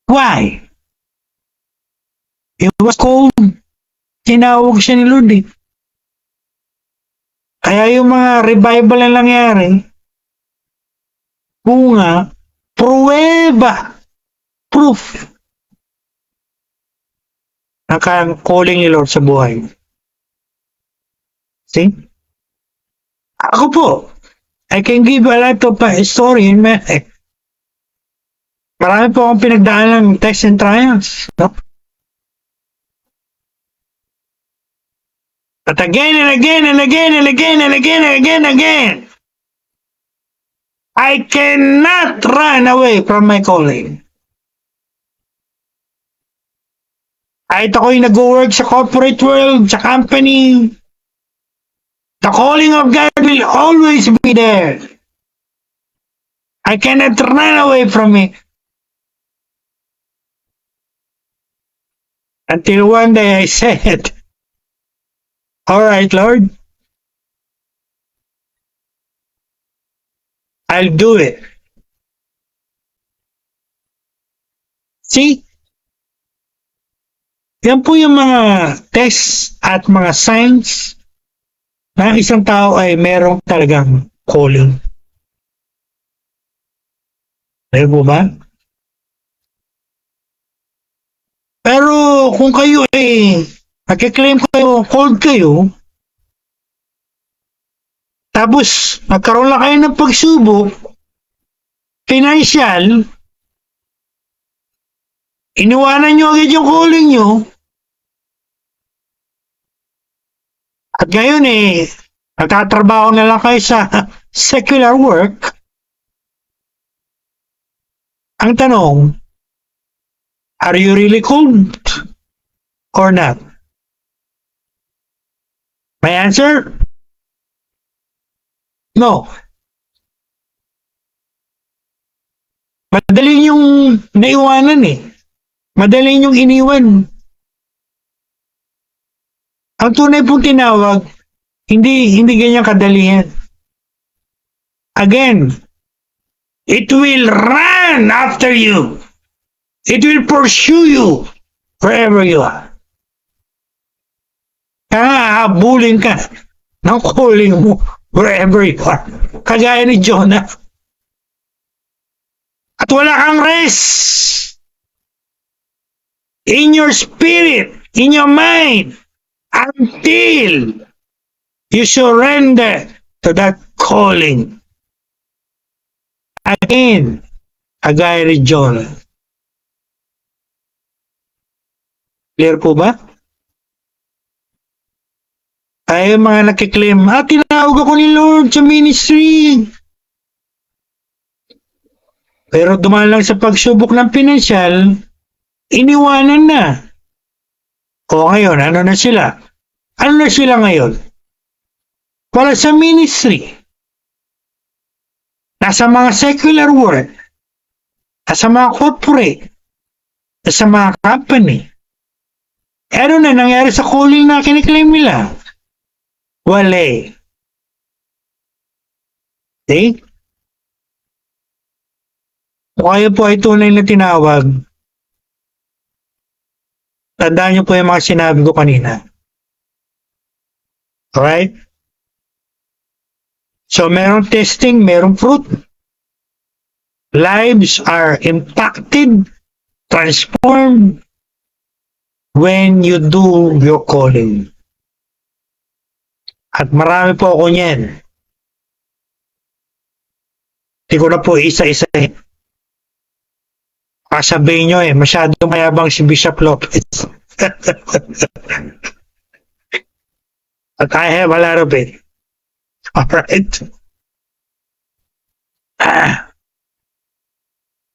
S2: Why? It was called, tinawag siya ni Lord eh. Kaya yung mga revival na nangyari, bunga, pruweba, proof, na calling ni Lord sa buhay. See? Ako po, I can give a lot of story in my life. Marami po akong pinagdaan ng tests and trials. No? But again and again and again and again and again and again and again, I cannot run away from my calling. Kahit ako'y nag-work sa corporate world, sa company, the calling of God will always be there. I cannot run away from it. Until one day I said, all right, Lord, I'll do it. See? Yan po yung mga tests at mga signs na isang tao ay merong talagang calling. Alam mo ba? Pero kung kayo ay nagkiklaim kayo, called kayo, tapos magkaroon lang kayo ng pagsubok, financial, iniwanan nyo agad yung calling nyo, at ngayon nagtatrabaho na lang kayo sa secular work, ang tanong, are you really called or not? My answer? No. Madali yung naiwanan eh. Madali yung iniwan. Ang tunay pong tinawag, hindi ganyan kadali yan. Again, it will run after you. It will pursue you wherever you are. Kaya habulin ka ng calling mo wherever you are. Kagaya ni Jonah. At wala kang rest in your spirit, in your mind, until you surrender to that calling. Again, kagaya ni Jonah. Clear po ba? Ay, mga nakiklaim, tinawag ako ni Lord sa ministry. Pero dumaan lang sa pagsubok ng pinansyal, iniwanan na. O ngayon, ano na sila? Ano na sila ngayon? Wala sa ministry. Nasa mga secular work. Nasa mga corporate. Nasa mga company. Ano na nangyari sa calling na kiniklaim nila? Wala eh. See? Kung kayo po ay tunay na tinawag, tandaan niyo po yung mga sinabi ko kanina. Alright? So, merong testing, merong fruit. Lives are impacted, transformed, when you do your calling. At marami po ako niyan. Hindi ko na po isa-isa eh. Sabihin nyo masyadong mayabang si Bishop Lopez. At I have a lot of it. Alright?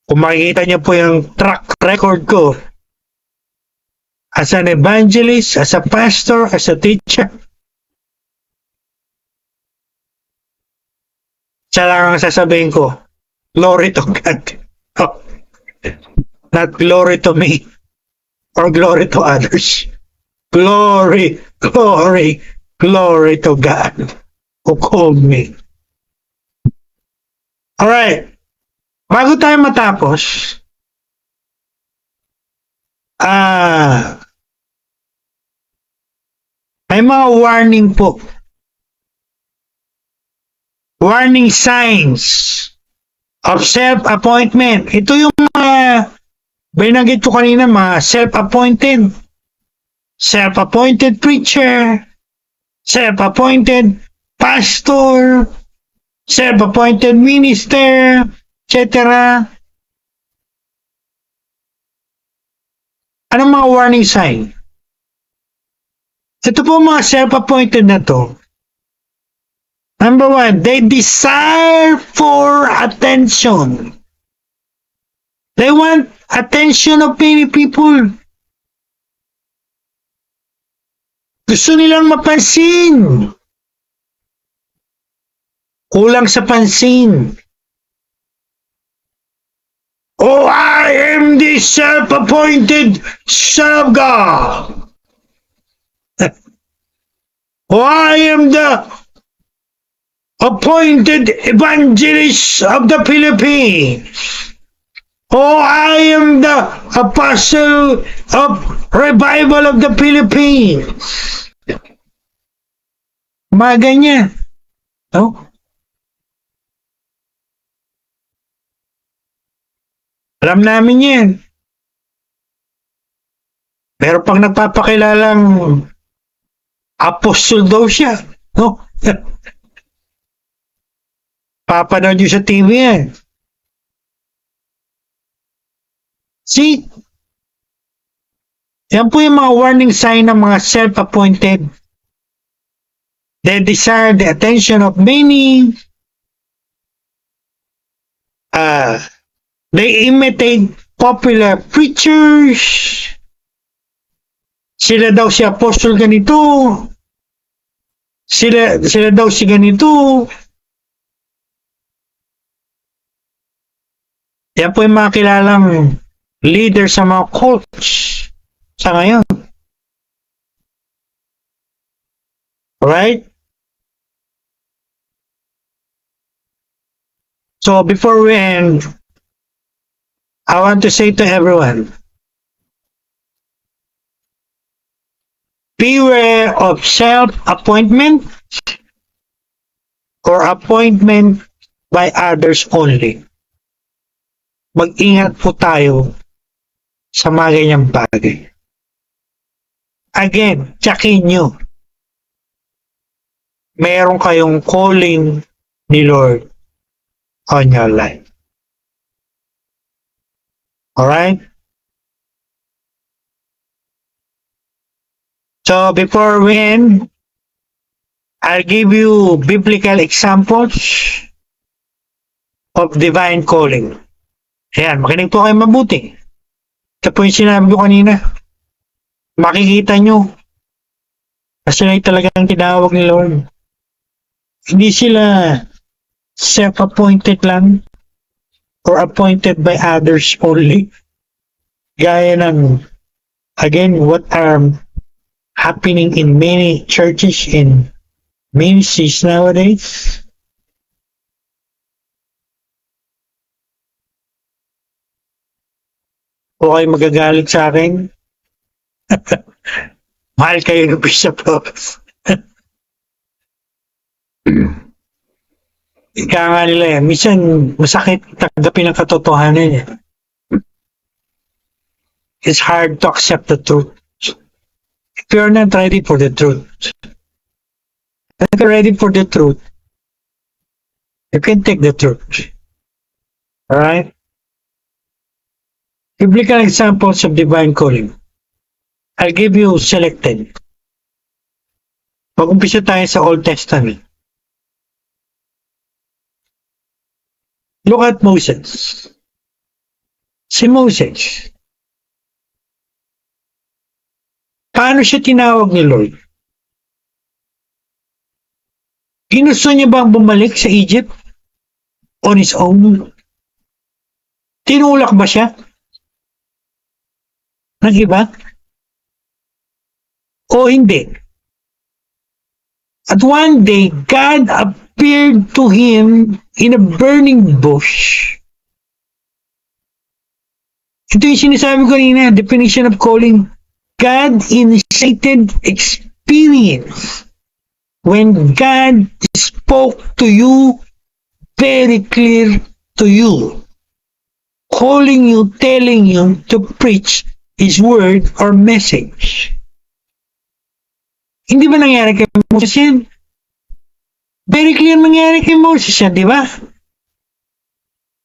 S2: Kung makikita nyo po yung track record ko as an evangelist, as a pastor, as a teacher, siya lang ang sasabihin ko, glory to God. Oh. Not glory to me or glory to others. Glory, glory, glory to God who called me. Alright. Bago tayo matapos, may mga warning po. Warning signs of self-appointment. Ito yung mga binanggit ko kanina, mga self-appointed preacher, self-appointed pastor, self-appointed minister, etc. Anong mga warning sign? Ito po mga self-appointed na to. Number one, they desire for attention. They want attention of many people. Gusto nilang mapansin. Kulang sa pansin. Oh, I am the self-appointed Son of God. Oh, I am the appointed evangelist of the Philippines. Oh, I am the apostle of revival of the Philippines. Mga ganyan. No? Alam namin yan. Pero pag nagpapakilalang apostol daw siya, no? Papanood nyo sa TV yan. See? Yan po yung mga warning sign ng mga self-appointed. They desire the attention of many. They imitate popular preachers. Sila daw si apostol ganito. Sila daw si ganito. Yan po yung mga kilalang leader sa mga cults sa ngayon. Alright? So before we end, I want to say to everyone, beware of self-appointment or appointment by others only. Mag-ingat po tayo sa mga ganyang bagay. Again, tsakin nyo. Meron kayong calling ni Lord on your life. Alright? So before we end, I'll give you biblical examples of divine calling. Ayan, makinig po kayo mabuti. Ito po yung sinabi ko kanina. Makikita nyo. Kasi na talagang tinawag ni Lord. Hindi sila self-appointed lang or appointed by others only. Gaya ng, again, what are happening in many churches in ministries nowadays. O kayo magagalit sa akin? Mahal kayo ng Bishop Lopez. Ika nga nila minsan masakit tanggapin ang katotohanan eh. It's hard to accept the truth. If you're not ready for the truth, if you're ready for the truth, you can take the truth. Alright? Biblical examples of divine calling. I'll give you selected. Mag-umpisa tayo sa Old Testament. Look at Moses. Si Moses. Paano siya tinawag ni Lord? Ginusto niya bang bumalik sa Egypt on his own? Tinulak ba siya? Ng iba? O hindi? At one day, God appeared to him in a burning bush. Ito yung sinasabi ko kanina, definition of calling. God initiated experience when God spoke to you very clear to you, calling you, telling you to preach His word or message. Hindi ba nangyari kay Moses yan? Very clear nangyari kay Moses yan, di ba?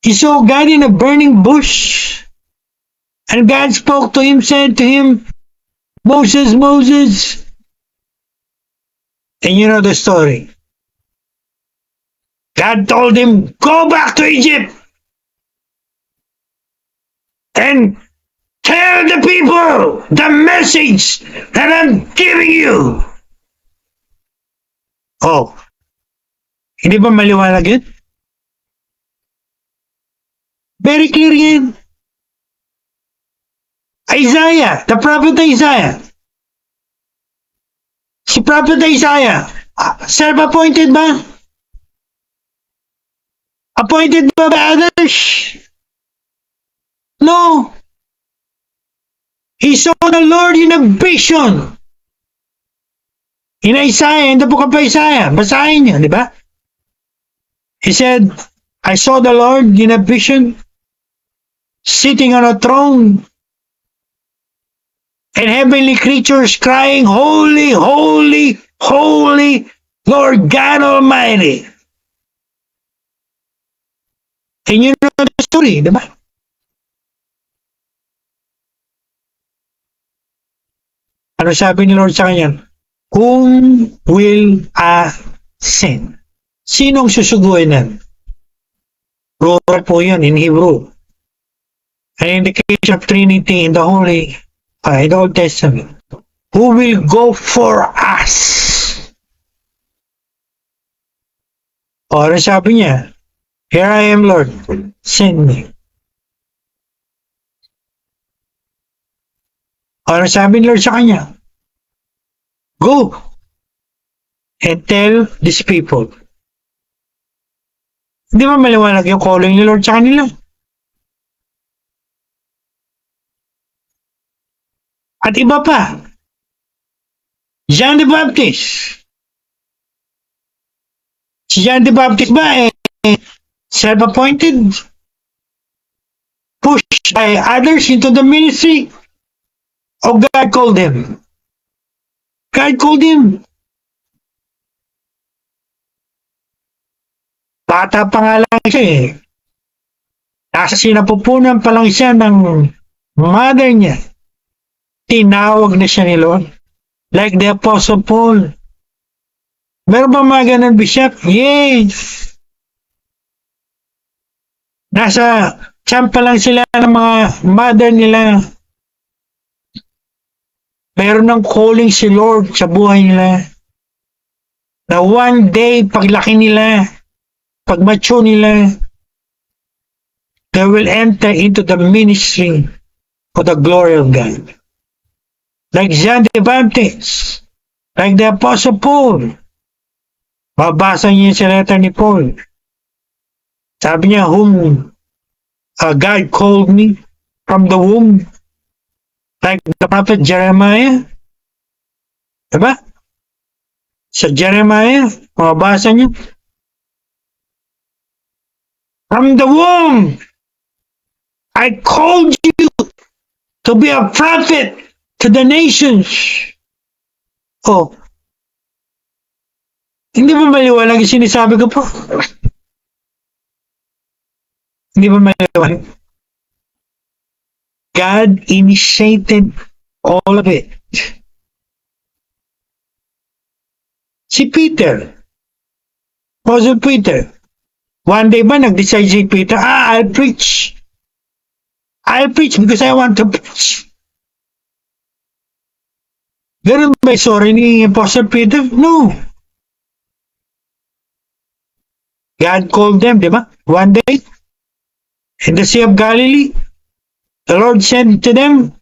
S2: He saw God in a burning bush. And God spoke to him, said to him, Moses, Moses. And you know the story. God told him, go back to Egypt. And tell the people the message that I'm giving you. Oh, hindi ba maliwanag yun? Very clear yan. Isaiah, the prophet Isaiah. Si prophet Isaiah, self-appointed ba? Appointed ba by others? No. He saw the Lord in a vision. In Isaiah, in the book of Isaiah, basahin niyo, di ba? He said, I saw the Lord in a vision, sitting on a throne, and heavenly creatures crying, Holy, holy, holy, Lord God Almighty. And you know the story, di ba? Ano sabi ni Lord sa kanya? Whom will I send? Sinong susuguin nan? Plural po yun in Hebrew. And in the case of Trinity in the in the Old Testament, who will go for us? O, ano sabi niya? Here I am, Lord. Send me. Ano sabi ni Lord sa kanya? Go and tell these people. Hindi ba maliwanag yung calling ni Lord sa kanila? At iba pa, John the Baptist. Si John the Baptist ba self-appointed? Pushed by others into the ministry? O God called him? God called him. Bata pa nga lang siya Nasa sinapupunan pa lang siya ng mother niya. Tinawag na siya ni Lord. Like the Apostle Paul. Meron ba mga ganun, Bishop? Yes. Nasa tiyan pa lang sila ng mga mother nila. Meron ng calling si Lord sa buhay nila. Na one day, paglaki nila, pag mature nila, they will enter into the ministry of the glory of God. Like John the Baptist, like the Apostle Paul. Babasa niyo sa letter ni Paul. Sabi niya, whom God called me from the womb, like the prophet Jeremiah. Diba? Sa Jeremiah, mababasa niyo. From the womb, I called you to be a prophet to the nations. Oh, hindi ba maliwanag yung sinasabi ko po? Hindi ba maliwanag? God initiated all of it. Si Peter, Apostle Peter, one day ba nag-decide si Peter, I'll preach. I'll preach because I want to preach. Ganun ba yung story ni Apostle Peter? No. God called them, di ba? One day, in the Sea of Galilee, the Lord said to them,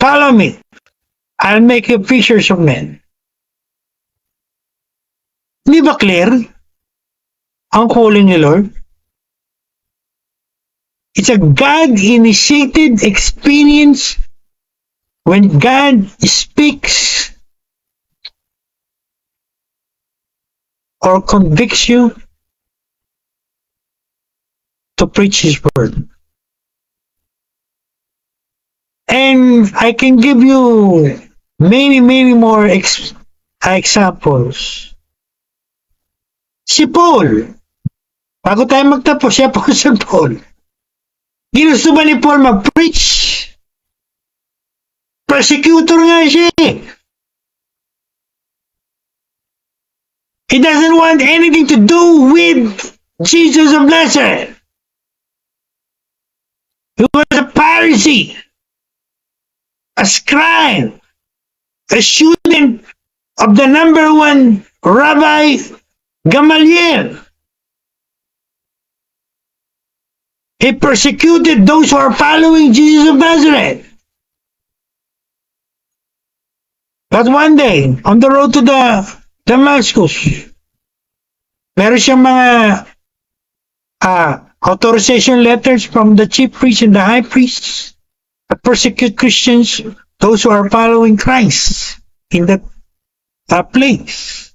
S2: follow me. I'll make you fishers of men. Hindi ba clear ang calling ni Lord? It's a God-initiated experience when God speaks or convicts you to preach His word. And I can give you many more examples. Si Paul, bago tayo magtapos, siya po si Paul. Ginusto ba ni Paul mag-preach? Persecutor nga siya. He doesn't want anything to do with Jesus of Nazareth. He was a Pharisee, a scribe, a student of the number one Rabbi Gamaliel. He persecuted those who are following Jesus of Nazareth. But one day, on the road to the Damascus, meron siyang mga authorization letters from the chief priests and the high priests to persecute Christians, those who are following Christ in that place.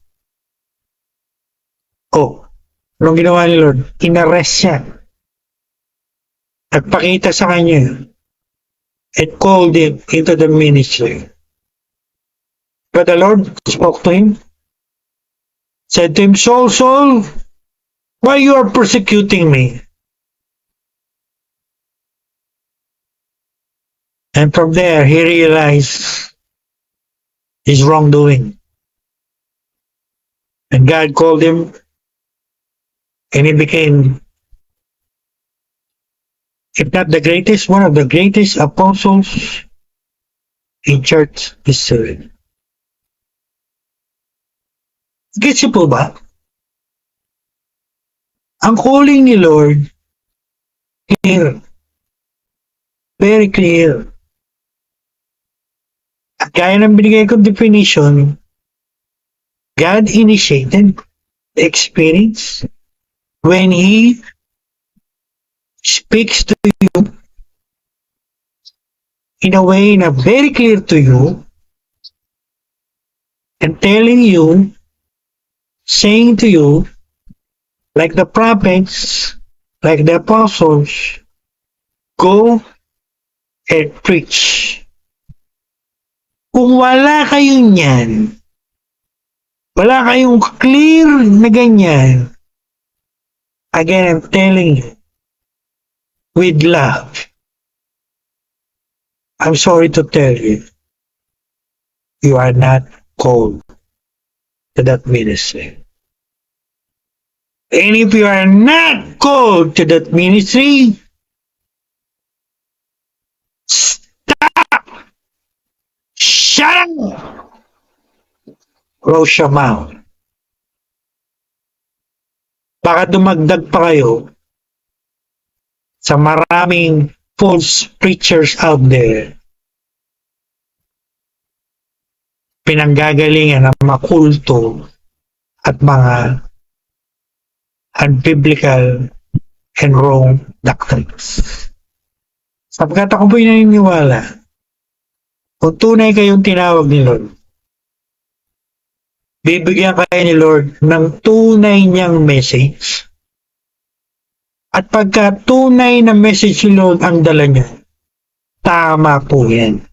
S2: Oh, anong ginawa ni Lord? Inarrest siya. Nagpakita sa kanya and called him into the ministry. But the Lord spoke to him, said to him, Saul, Saul, why you are persecuting me? And from there, he realized his wrongdoing. And God called him, and he became, if not the greatest, one of the greatest apostles in church history. Gets po ba? Ang calling ni Lord here, very clear. At gaya ng binigay kong definition, God initiated the experience when He speaks to you in a way na very clear to you and telling you, saying to you, like the prophets, like the apostles, go and preach. Kung wala kayong yan, wala kayong clear na ganyan, again, I'm telling you, with love, I'm sorry to tell you, you are not called to that ministry. And if you are not called to that ministry, stop! Shut up! Close your mouth. Baka dumagdag pa kayo sa maraming false preachers out there. Pinanggagalingan ng mga kulto at mga unbiblical and wrong doctrines. Sapagkat ako po'y naniniwala, kung tunay kayong tinawag ni Lord, bibigyan kayo ni Lord ng tunay niyang message. At pagka tunay na message ni Lord ang dala niya, tama po yan.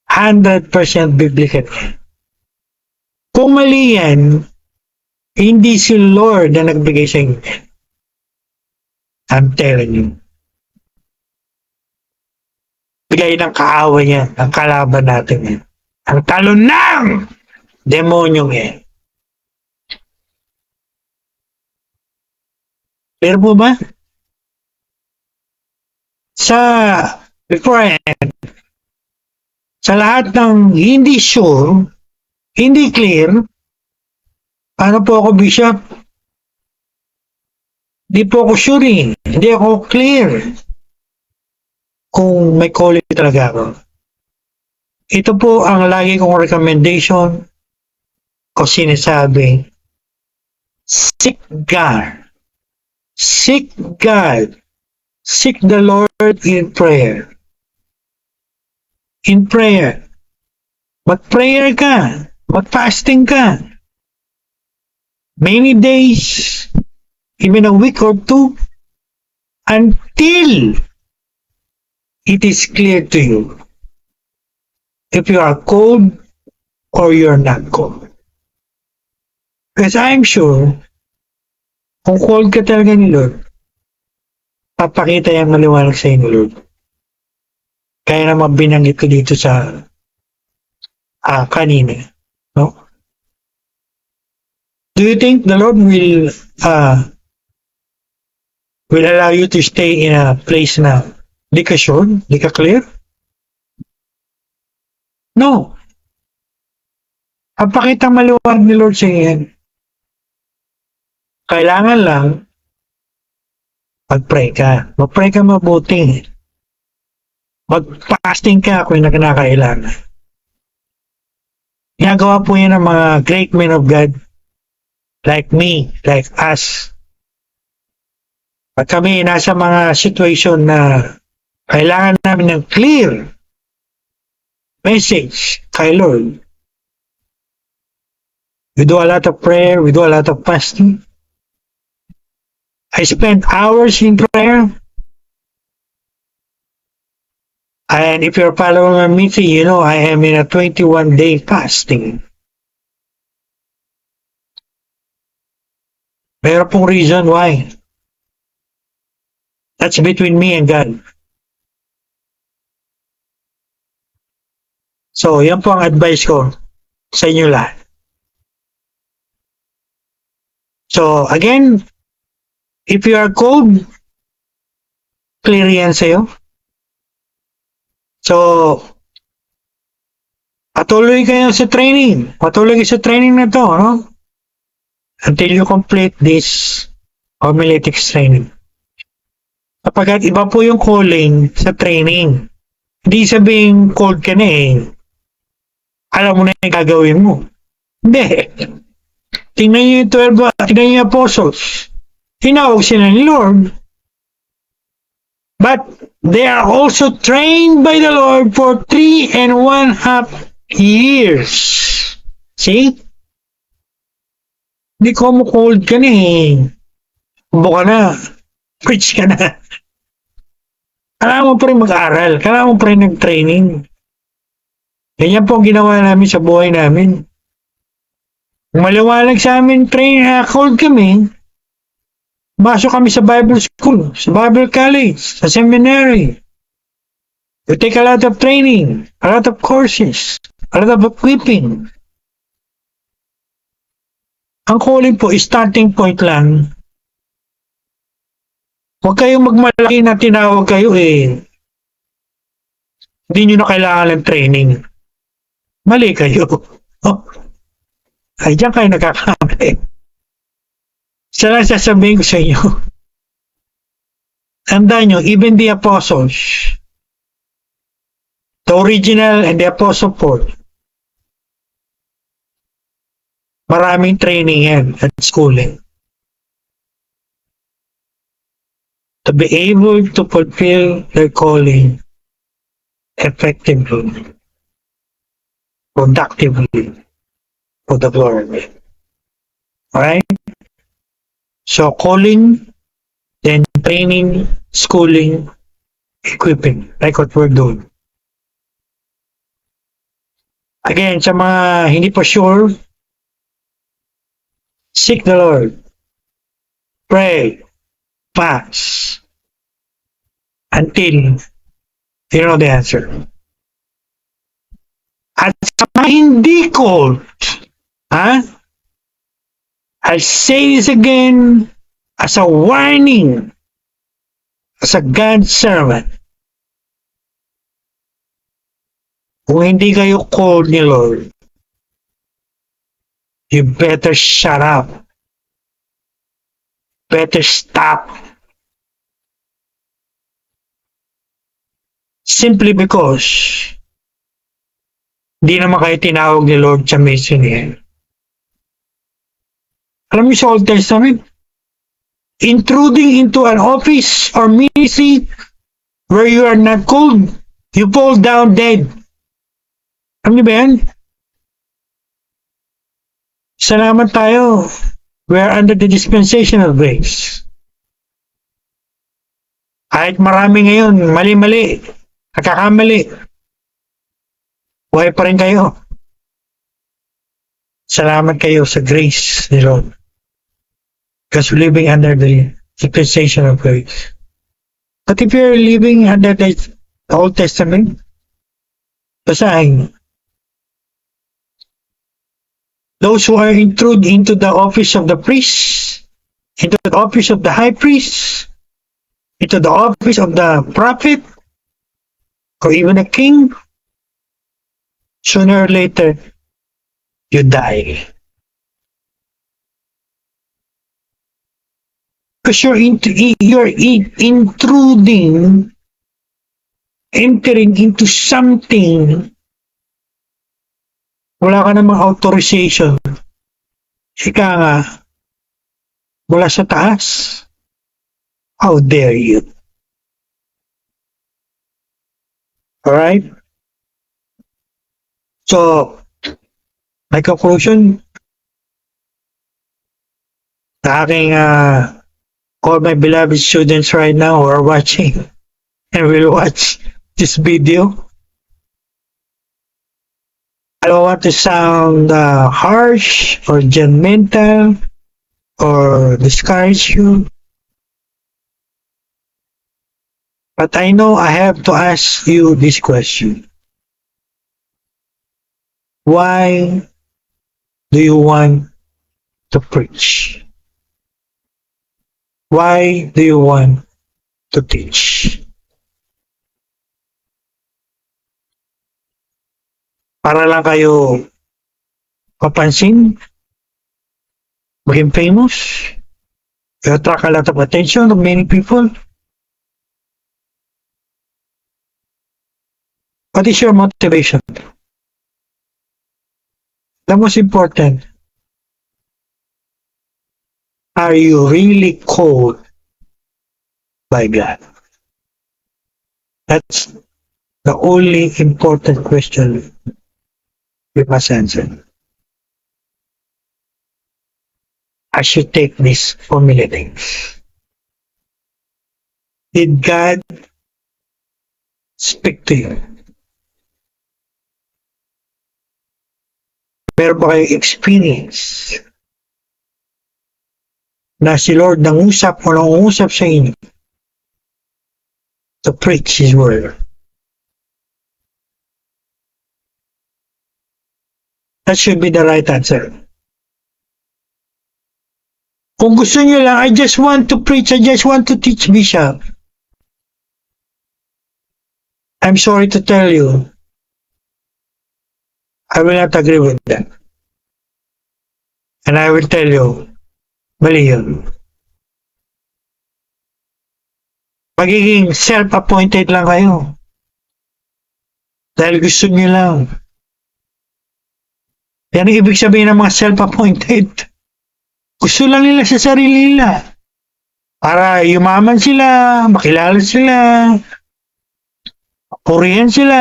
S2: 100% biblical yan. Kung mali yan, hindi si Lord na nagbigay sa inyo. I'm telling you. Bigay ng kaaway niya, ang kalaban natin yan. Ang talon ng demonyong yan. Clear po ba? Beforehand, sa lahat ng hindi sure, hindi clear, ano po ako, Bishop? Hindi po ako sure eh. Hindi ako clear kung may calling talaga ako. Ito po ang lagi kong recommendation o sinasabi. Seek God. Seek God. Seek the Lord in prayer. In prayer. Mag-prayer ka. Mag-fasting ka. Many days, even a week or two, until it is clear to you if you are called or you're not called. Because I'm sure, kung called ka talaga ni Lord, papakita yung maliwanag sa inyo, Lord. Kaya naman binanggit ko dito sa kanina. No? Do you think the Lord will allow you to stay in a place na di ka sure, di ka clear? No. Ang pakitang maliwanag ni Lord sa iyan, kailangan lang mag-pray ka. Mag-pray ka mabuti. Mag-fasting ka kung kinakailangan. Ginagawa po yan ng mga great men of God like me, like us. Pag kami nasa mga situation na kailangan namin ng clear message kay Lord, we do a lot of prayer, we do a lot of fasting. I spend hours in prayer. And if you're following my meeting, you know I am in a 21-day fasting. Meron pong reason why. That's between me and God. So, yan po ang advice ko sa inyo lahat. So, again, if you are called, clear yan sa'yo. So, patuloy kayo sa training. Patuloy kayo sa training na to, no? Until you complete this homiletics training. Kapag iba po yung calling sa training. Hindi sabing called ka na eh. Alam mo na yung gagawin mo. Hindi. Tingnan niyo yung 12, tingnan niyo yung apostles. Tinawag sila ni Lord. But they are also trained by the Lord for 3.5 years. See? Hindi ko mo called ka na eh. Buka na. Preach ka na. Kailangan mo pa rin mag-aral. Kailangan mo pa rin nag-training. Ganyan po ang ginawa namin sa buhay namin. Kung maliwanag sa amin, called kami, masok kami sa Bible school, sa Bible college, sa seminary. You take a lot of training, a lot of courses, a lot of equipping. Ang calling po, starting point lang. Huwag kayong magmalaki na tinawag kayo eh. Hindi nyo na kailangan ng training. Mali kayo. Ay, diyan kayo nagkakamali. Isa lang sasabihin ko sa inyo. Tandaan nyo, even the apostles, the original and the apostle Paul, maraming training yan at schooling. To be able to fulfill their calling effectively, productively, for the glory. Alright? So, calling, then training, schooling, equipping, like what we're doing. Again, sa mga hindi pa sure, seek the Lord. Pray. Fast. Until you know the answer. At sa mga hindi called, I'll say this again as a warning, as a God's servant. Kung hindi kayo called ni Lord, you better shut up. Better stop. Simply because di naman kayo tinawag ni Lord sa mission niya. Alam niyo sa Old Testament, intruding into an office or ministry where you are not called, you fall down dead. Alam niyo ba yan? Salamat tayo. We are under the dispensation of grace. Kahit marami ngayon, mali-mali, nakakamali, buhay pa rin kayo. Salamat kayo sa grace ni Lord. Because we're living under the dispensation of grace. But if you're living under the Old Testament, basahin. Those who are intruded into the office of the priest, into the office of the high priest, into the office of the prophet, or even a king, sooner or later, you die. Because you're intruding, entering into something, wala ka namang authorization. Ika nga, mula sa taas. How dare you? Alright? So, my conclusion, sa aking all my beloved students right now who are watching and will watch this video, I don't want to sound harsh or judgmental or discourage you. But I know I have to ask you this question. Why do you want to preach? Why do you want to teach? Para lang kayo papansin, maging famous, you attract a lot of attention of many people, What is your motivation? The most important, are you really called by God? That's the only important question we must answer. I should take this formulating. Did God speak to you? Meron ba kayong experience na si Lord nangusap o nangungusap sa inyo to preach His word? That should be the right answer. Kung gusto nyo lang, I just want to preach, I just want to teach, Bishop. I'm sorry to tell you, I will not agree with that. And I will tell you, mali yun. Magiging self-appointed lang kayo. Dahil gusto nyo lang. Yan ang ibig sabihin ng mga self-appointed. Gusto lang nila sa sarili nila. Para yumaman sila, makilala sila, purihan sila,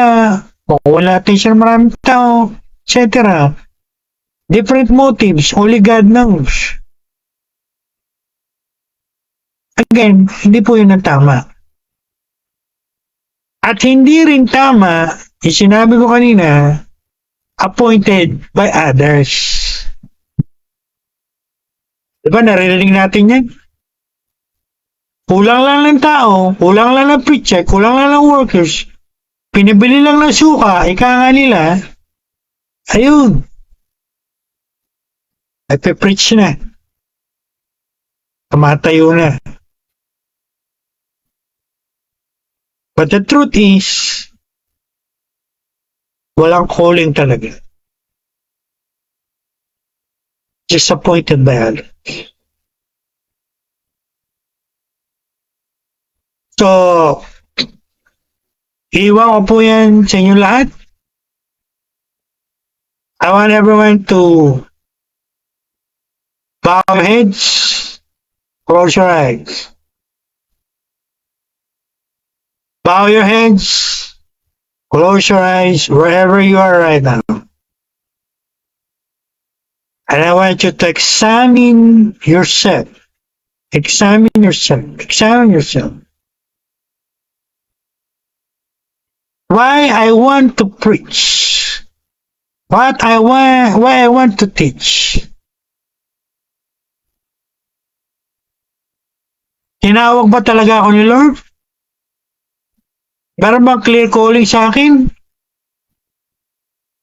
S2: makuha natin siya ng maraming tao, etc. Different motives, only God knows. Again, hindi po yun ang tama. At hindi rin tama, yung sinabi ko kanina, appointed by others. Diba, naririnig natin yan? Kulang lang ng tao, kulang lang ng preacher, kulang lang ng workers, pinibili lang ng suka, ika nga nila, ayun, nagpe-preach na. Kamatayo na. But the truth is, walang calling talaga. Just appointed by others. So, iwan ko po yan sa inyo lahat. I want everyone to bow your heads, close your eyes. Bow your heads, close your eyes, wherever you are right now. And I want you to examine yourself. Examine yourself. Examine yourself. Why I want to preach? Why I want to teach? Tinawag ba talaga ako ni Lord? Meron bang clear calling sa akin?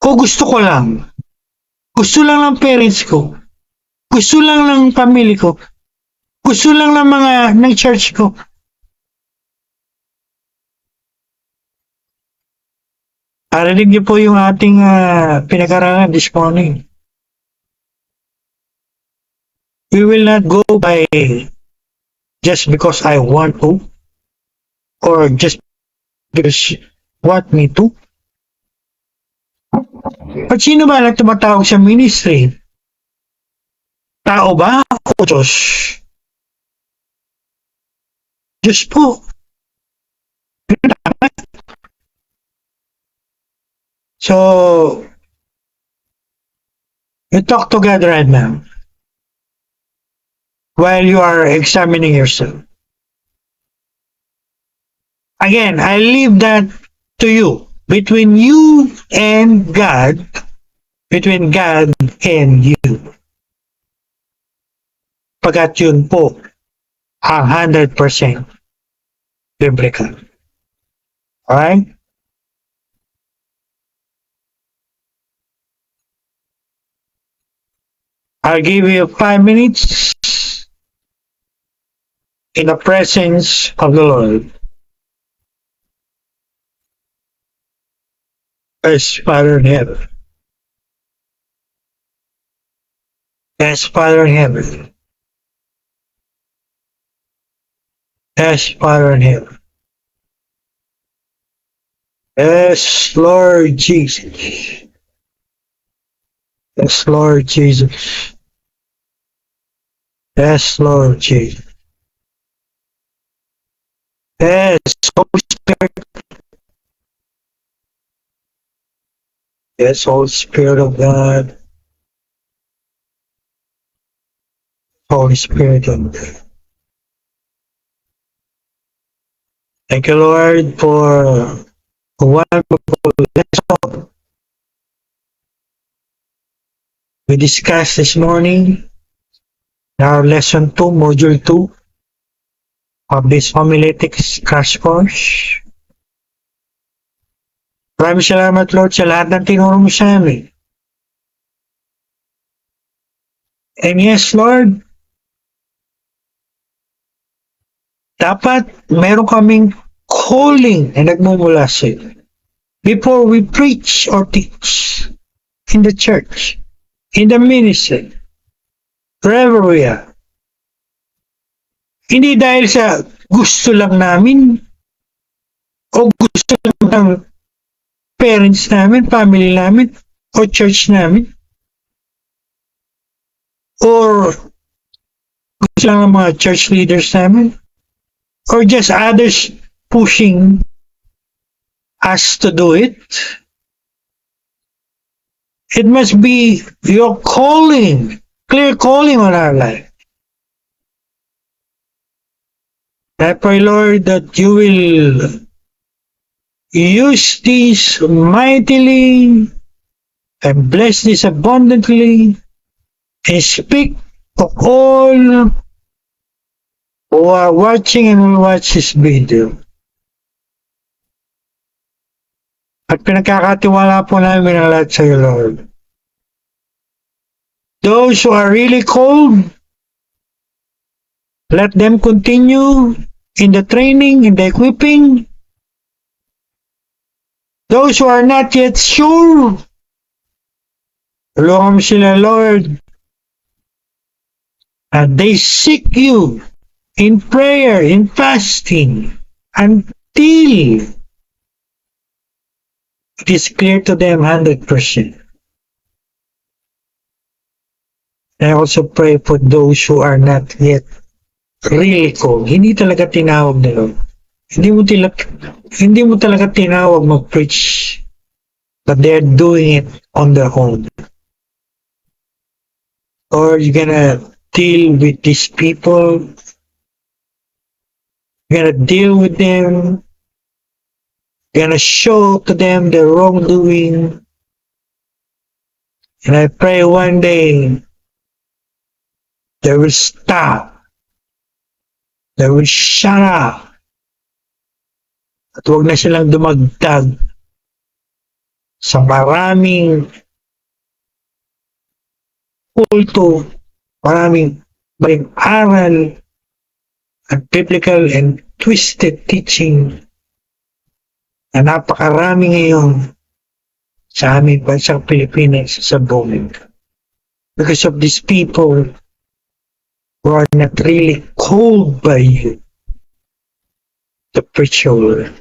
S2: O gusto ko lang? Gusto lang ng parents ko? Gusto lang ng family ko? Gusto lang ng church ko? Arinig niyo po yung ating pinag-aralan this morning. We will not go by just because I want to or just because you want me to. At sino ba na tumatawag sa ministry? Tao ba o Diyos? Diyos po. So, you talk to God right now while you are examining yourself. Again, I leave that to you. Between you and God, between God and you. Pagkat yun po ang 100% biblical. Alright? I'll give you 5 minutes in the presence of the Lord. As Father in heaven. As Father in heaven. As Father in heaven. Yes, Lord Jesus. Yes, Lord Jesus. Yes, Lord Jesus. Yes, Holy Spirit. Yes, Holy Spirit of God. Holy Spirit of God. Thank you, Lord, for a wonderful lesson we discussed this morning in our lesson 2, module 2 of this homiletics crash course. Maraming salamat, Lord, sa lahat ng tinuro mo sa amin. And yes, Lord, dapat meron kaming calling na nagmumula sa iyo. Before we preach or teach in the church, in the ministry, wherever we are. Hindi dahil sa gusto lang namin o gusto lang ng parents namin, family namin, o church namin, or gusto lang ng mga church leaders namin, or just others pushing us to do it. It must be your calling, clear calling on our life. I pray, Lord, that you will use this mightily and bless this abundantly and speak to all who are watching and will watch this video. At pinagkakatiwala po namin ang lahat sa iyo, Lord. Those who are really called, let them continue in the training, in the equipping. Those who are not yet sure, tulungan mo sila, Lord, and they seek you in prayer, in fasting, until it is clear to them 100%. I also pray for those who are not yet really called. Hindi talaga tinawag na Lord. Hindi mo talaga tinawag mag-preach, but they're doing it on their own. Or you're gonna deal with these people, you're gonna deal with them, you're gonna show to them their wrongdoing, and I pray one day they will stop, they will shut up, at huwag na silang dumagdag sa maraming kulto, maraming aral at biblical and twisted teaching na napakarami ngayon sa aming bansang Pilipinas sa buong. Because of these people who are not really called by you to preach your word.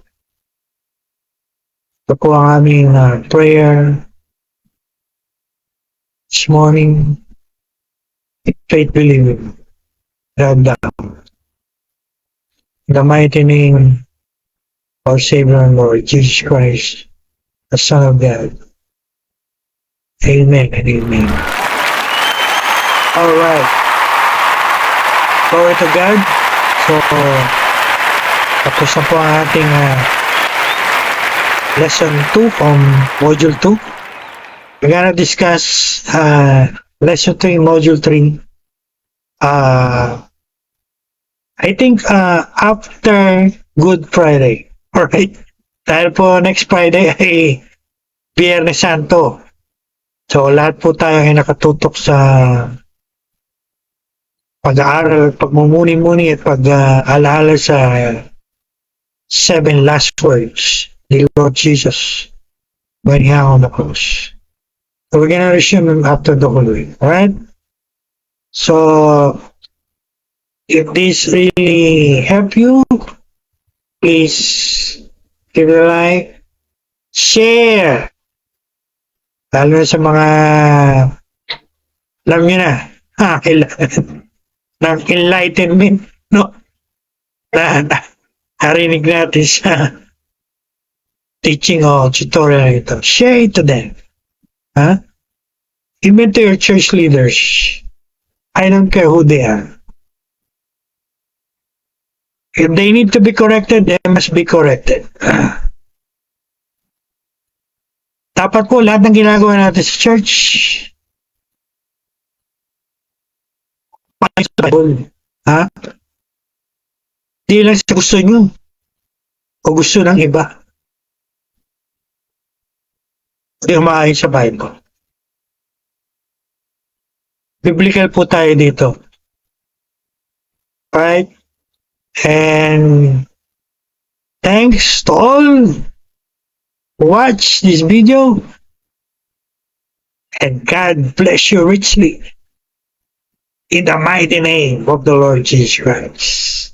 S2: Ito po ang aming prayer this morning. Faith believing. God down. In the mighty name of our Savior and Lord Jesus Christ, the Son of God. Amen and amen. Alright. Glory to God. So, tapos na po ang ating lesson 2 from module 2. We're gonna discuss lesson 3, module 3. I think after Good Friday. Alright? Dahil po next Friday ay Biyernes Santo. So lahat po tayo ay nakatutok sa pag-aaral, pagmumuni-muni at pag-alaala sa 7 last words ni Lord Jesus when he hung on the cross. So we're gonna resume them after the whole week. Alright? So if this really help you, please give it a like, share. Lalo na sa mga, alam nyo na, kailangan ng enlightenment, no? Narinig natin sa teaching o tutorial ito. Share it to them. Even to your church leaders. I don't care who they are. If they need to be corrected, they must be corrected. Dapat po lahat ng ginagawa natin sa church, Di lang sa gusto nyo o gusto ng iba. Hindi umaayon sa Bible. Biblical po tayo dito. Right? And thanks to all who watch this video. And God bless you richly. In the mighty name of the Lord Jesus Christ.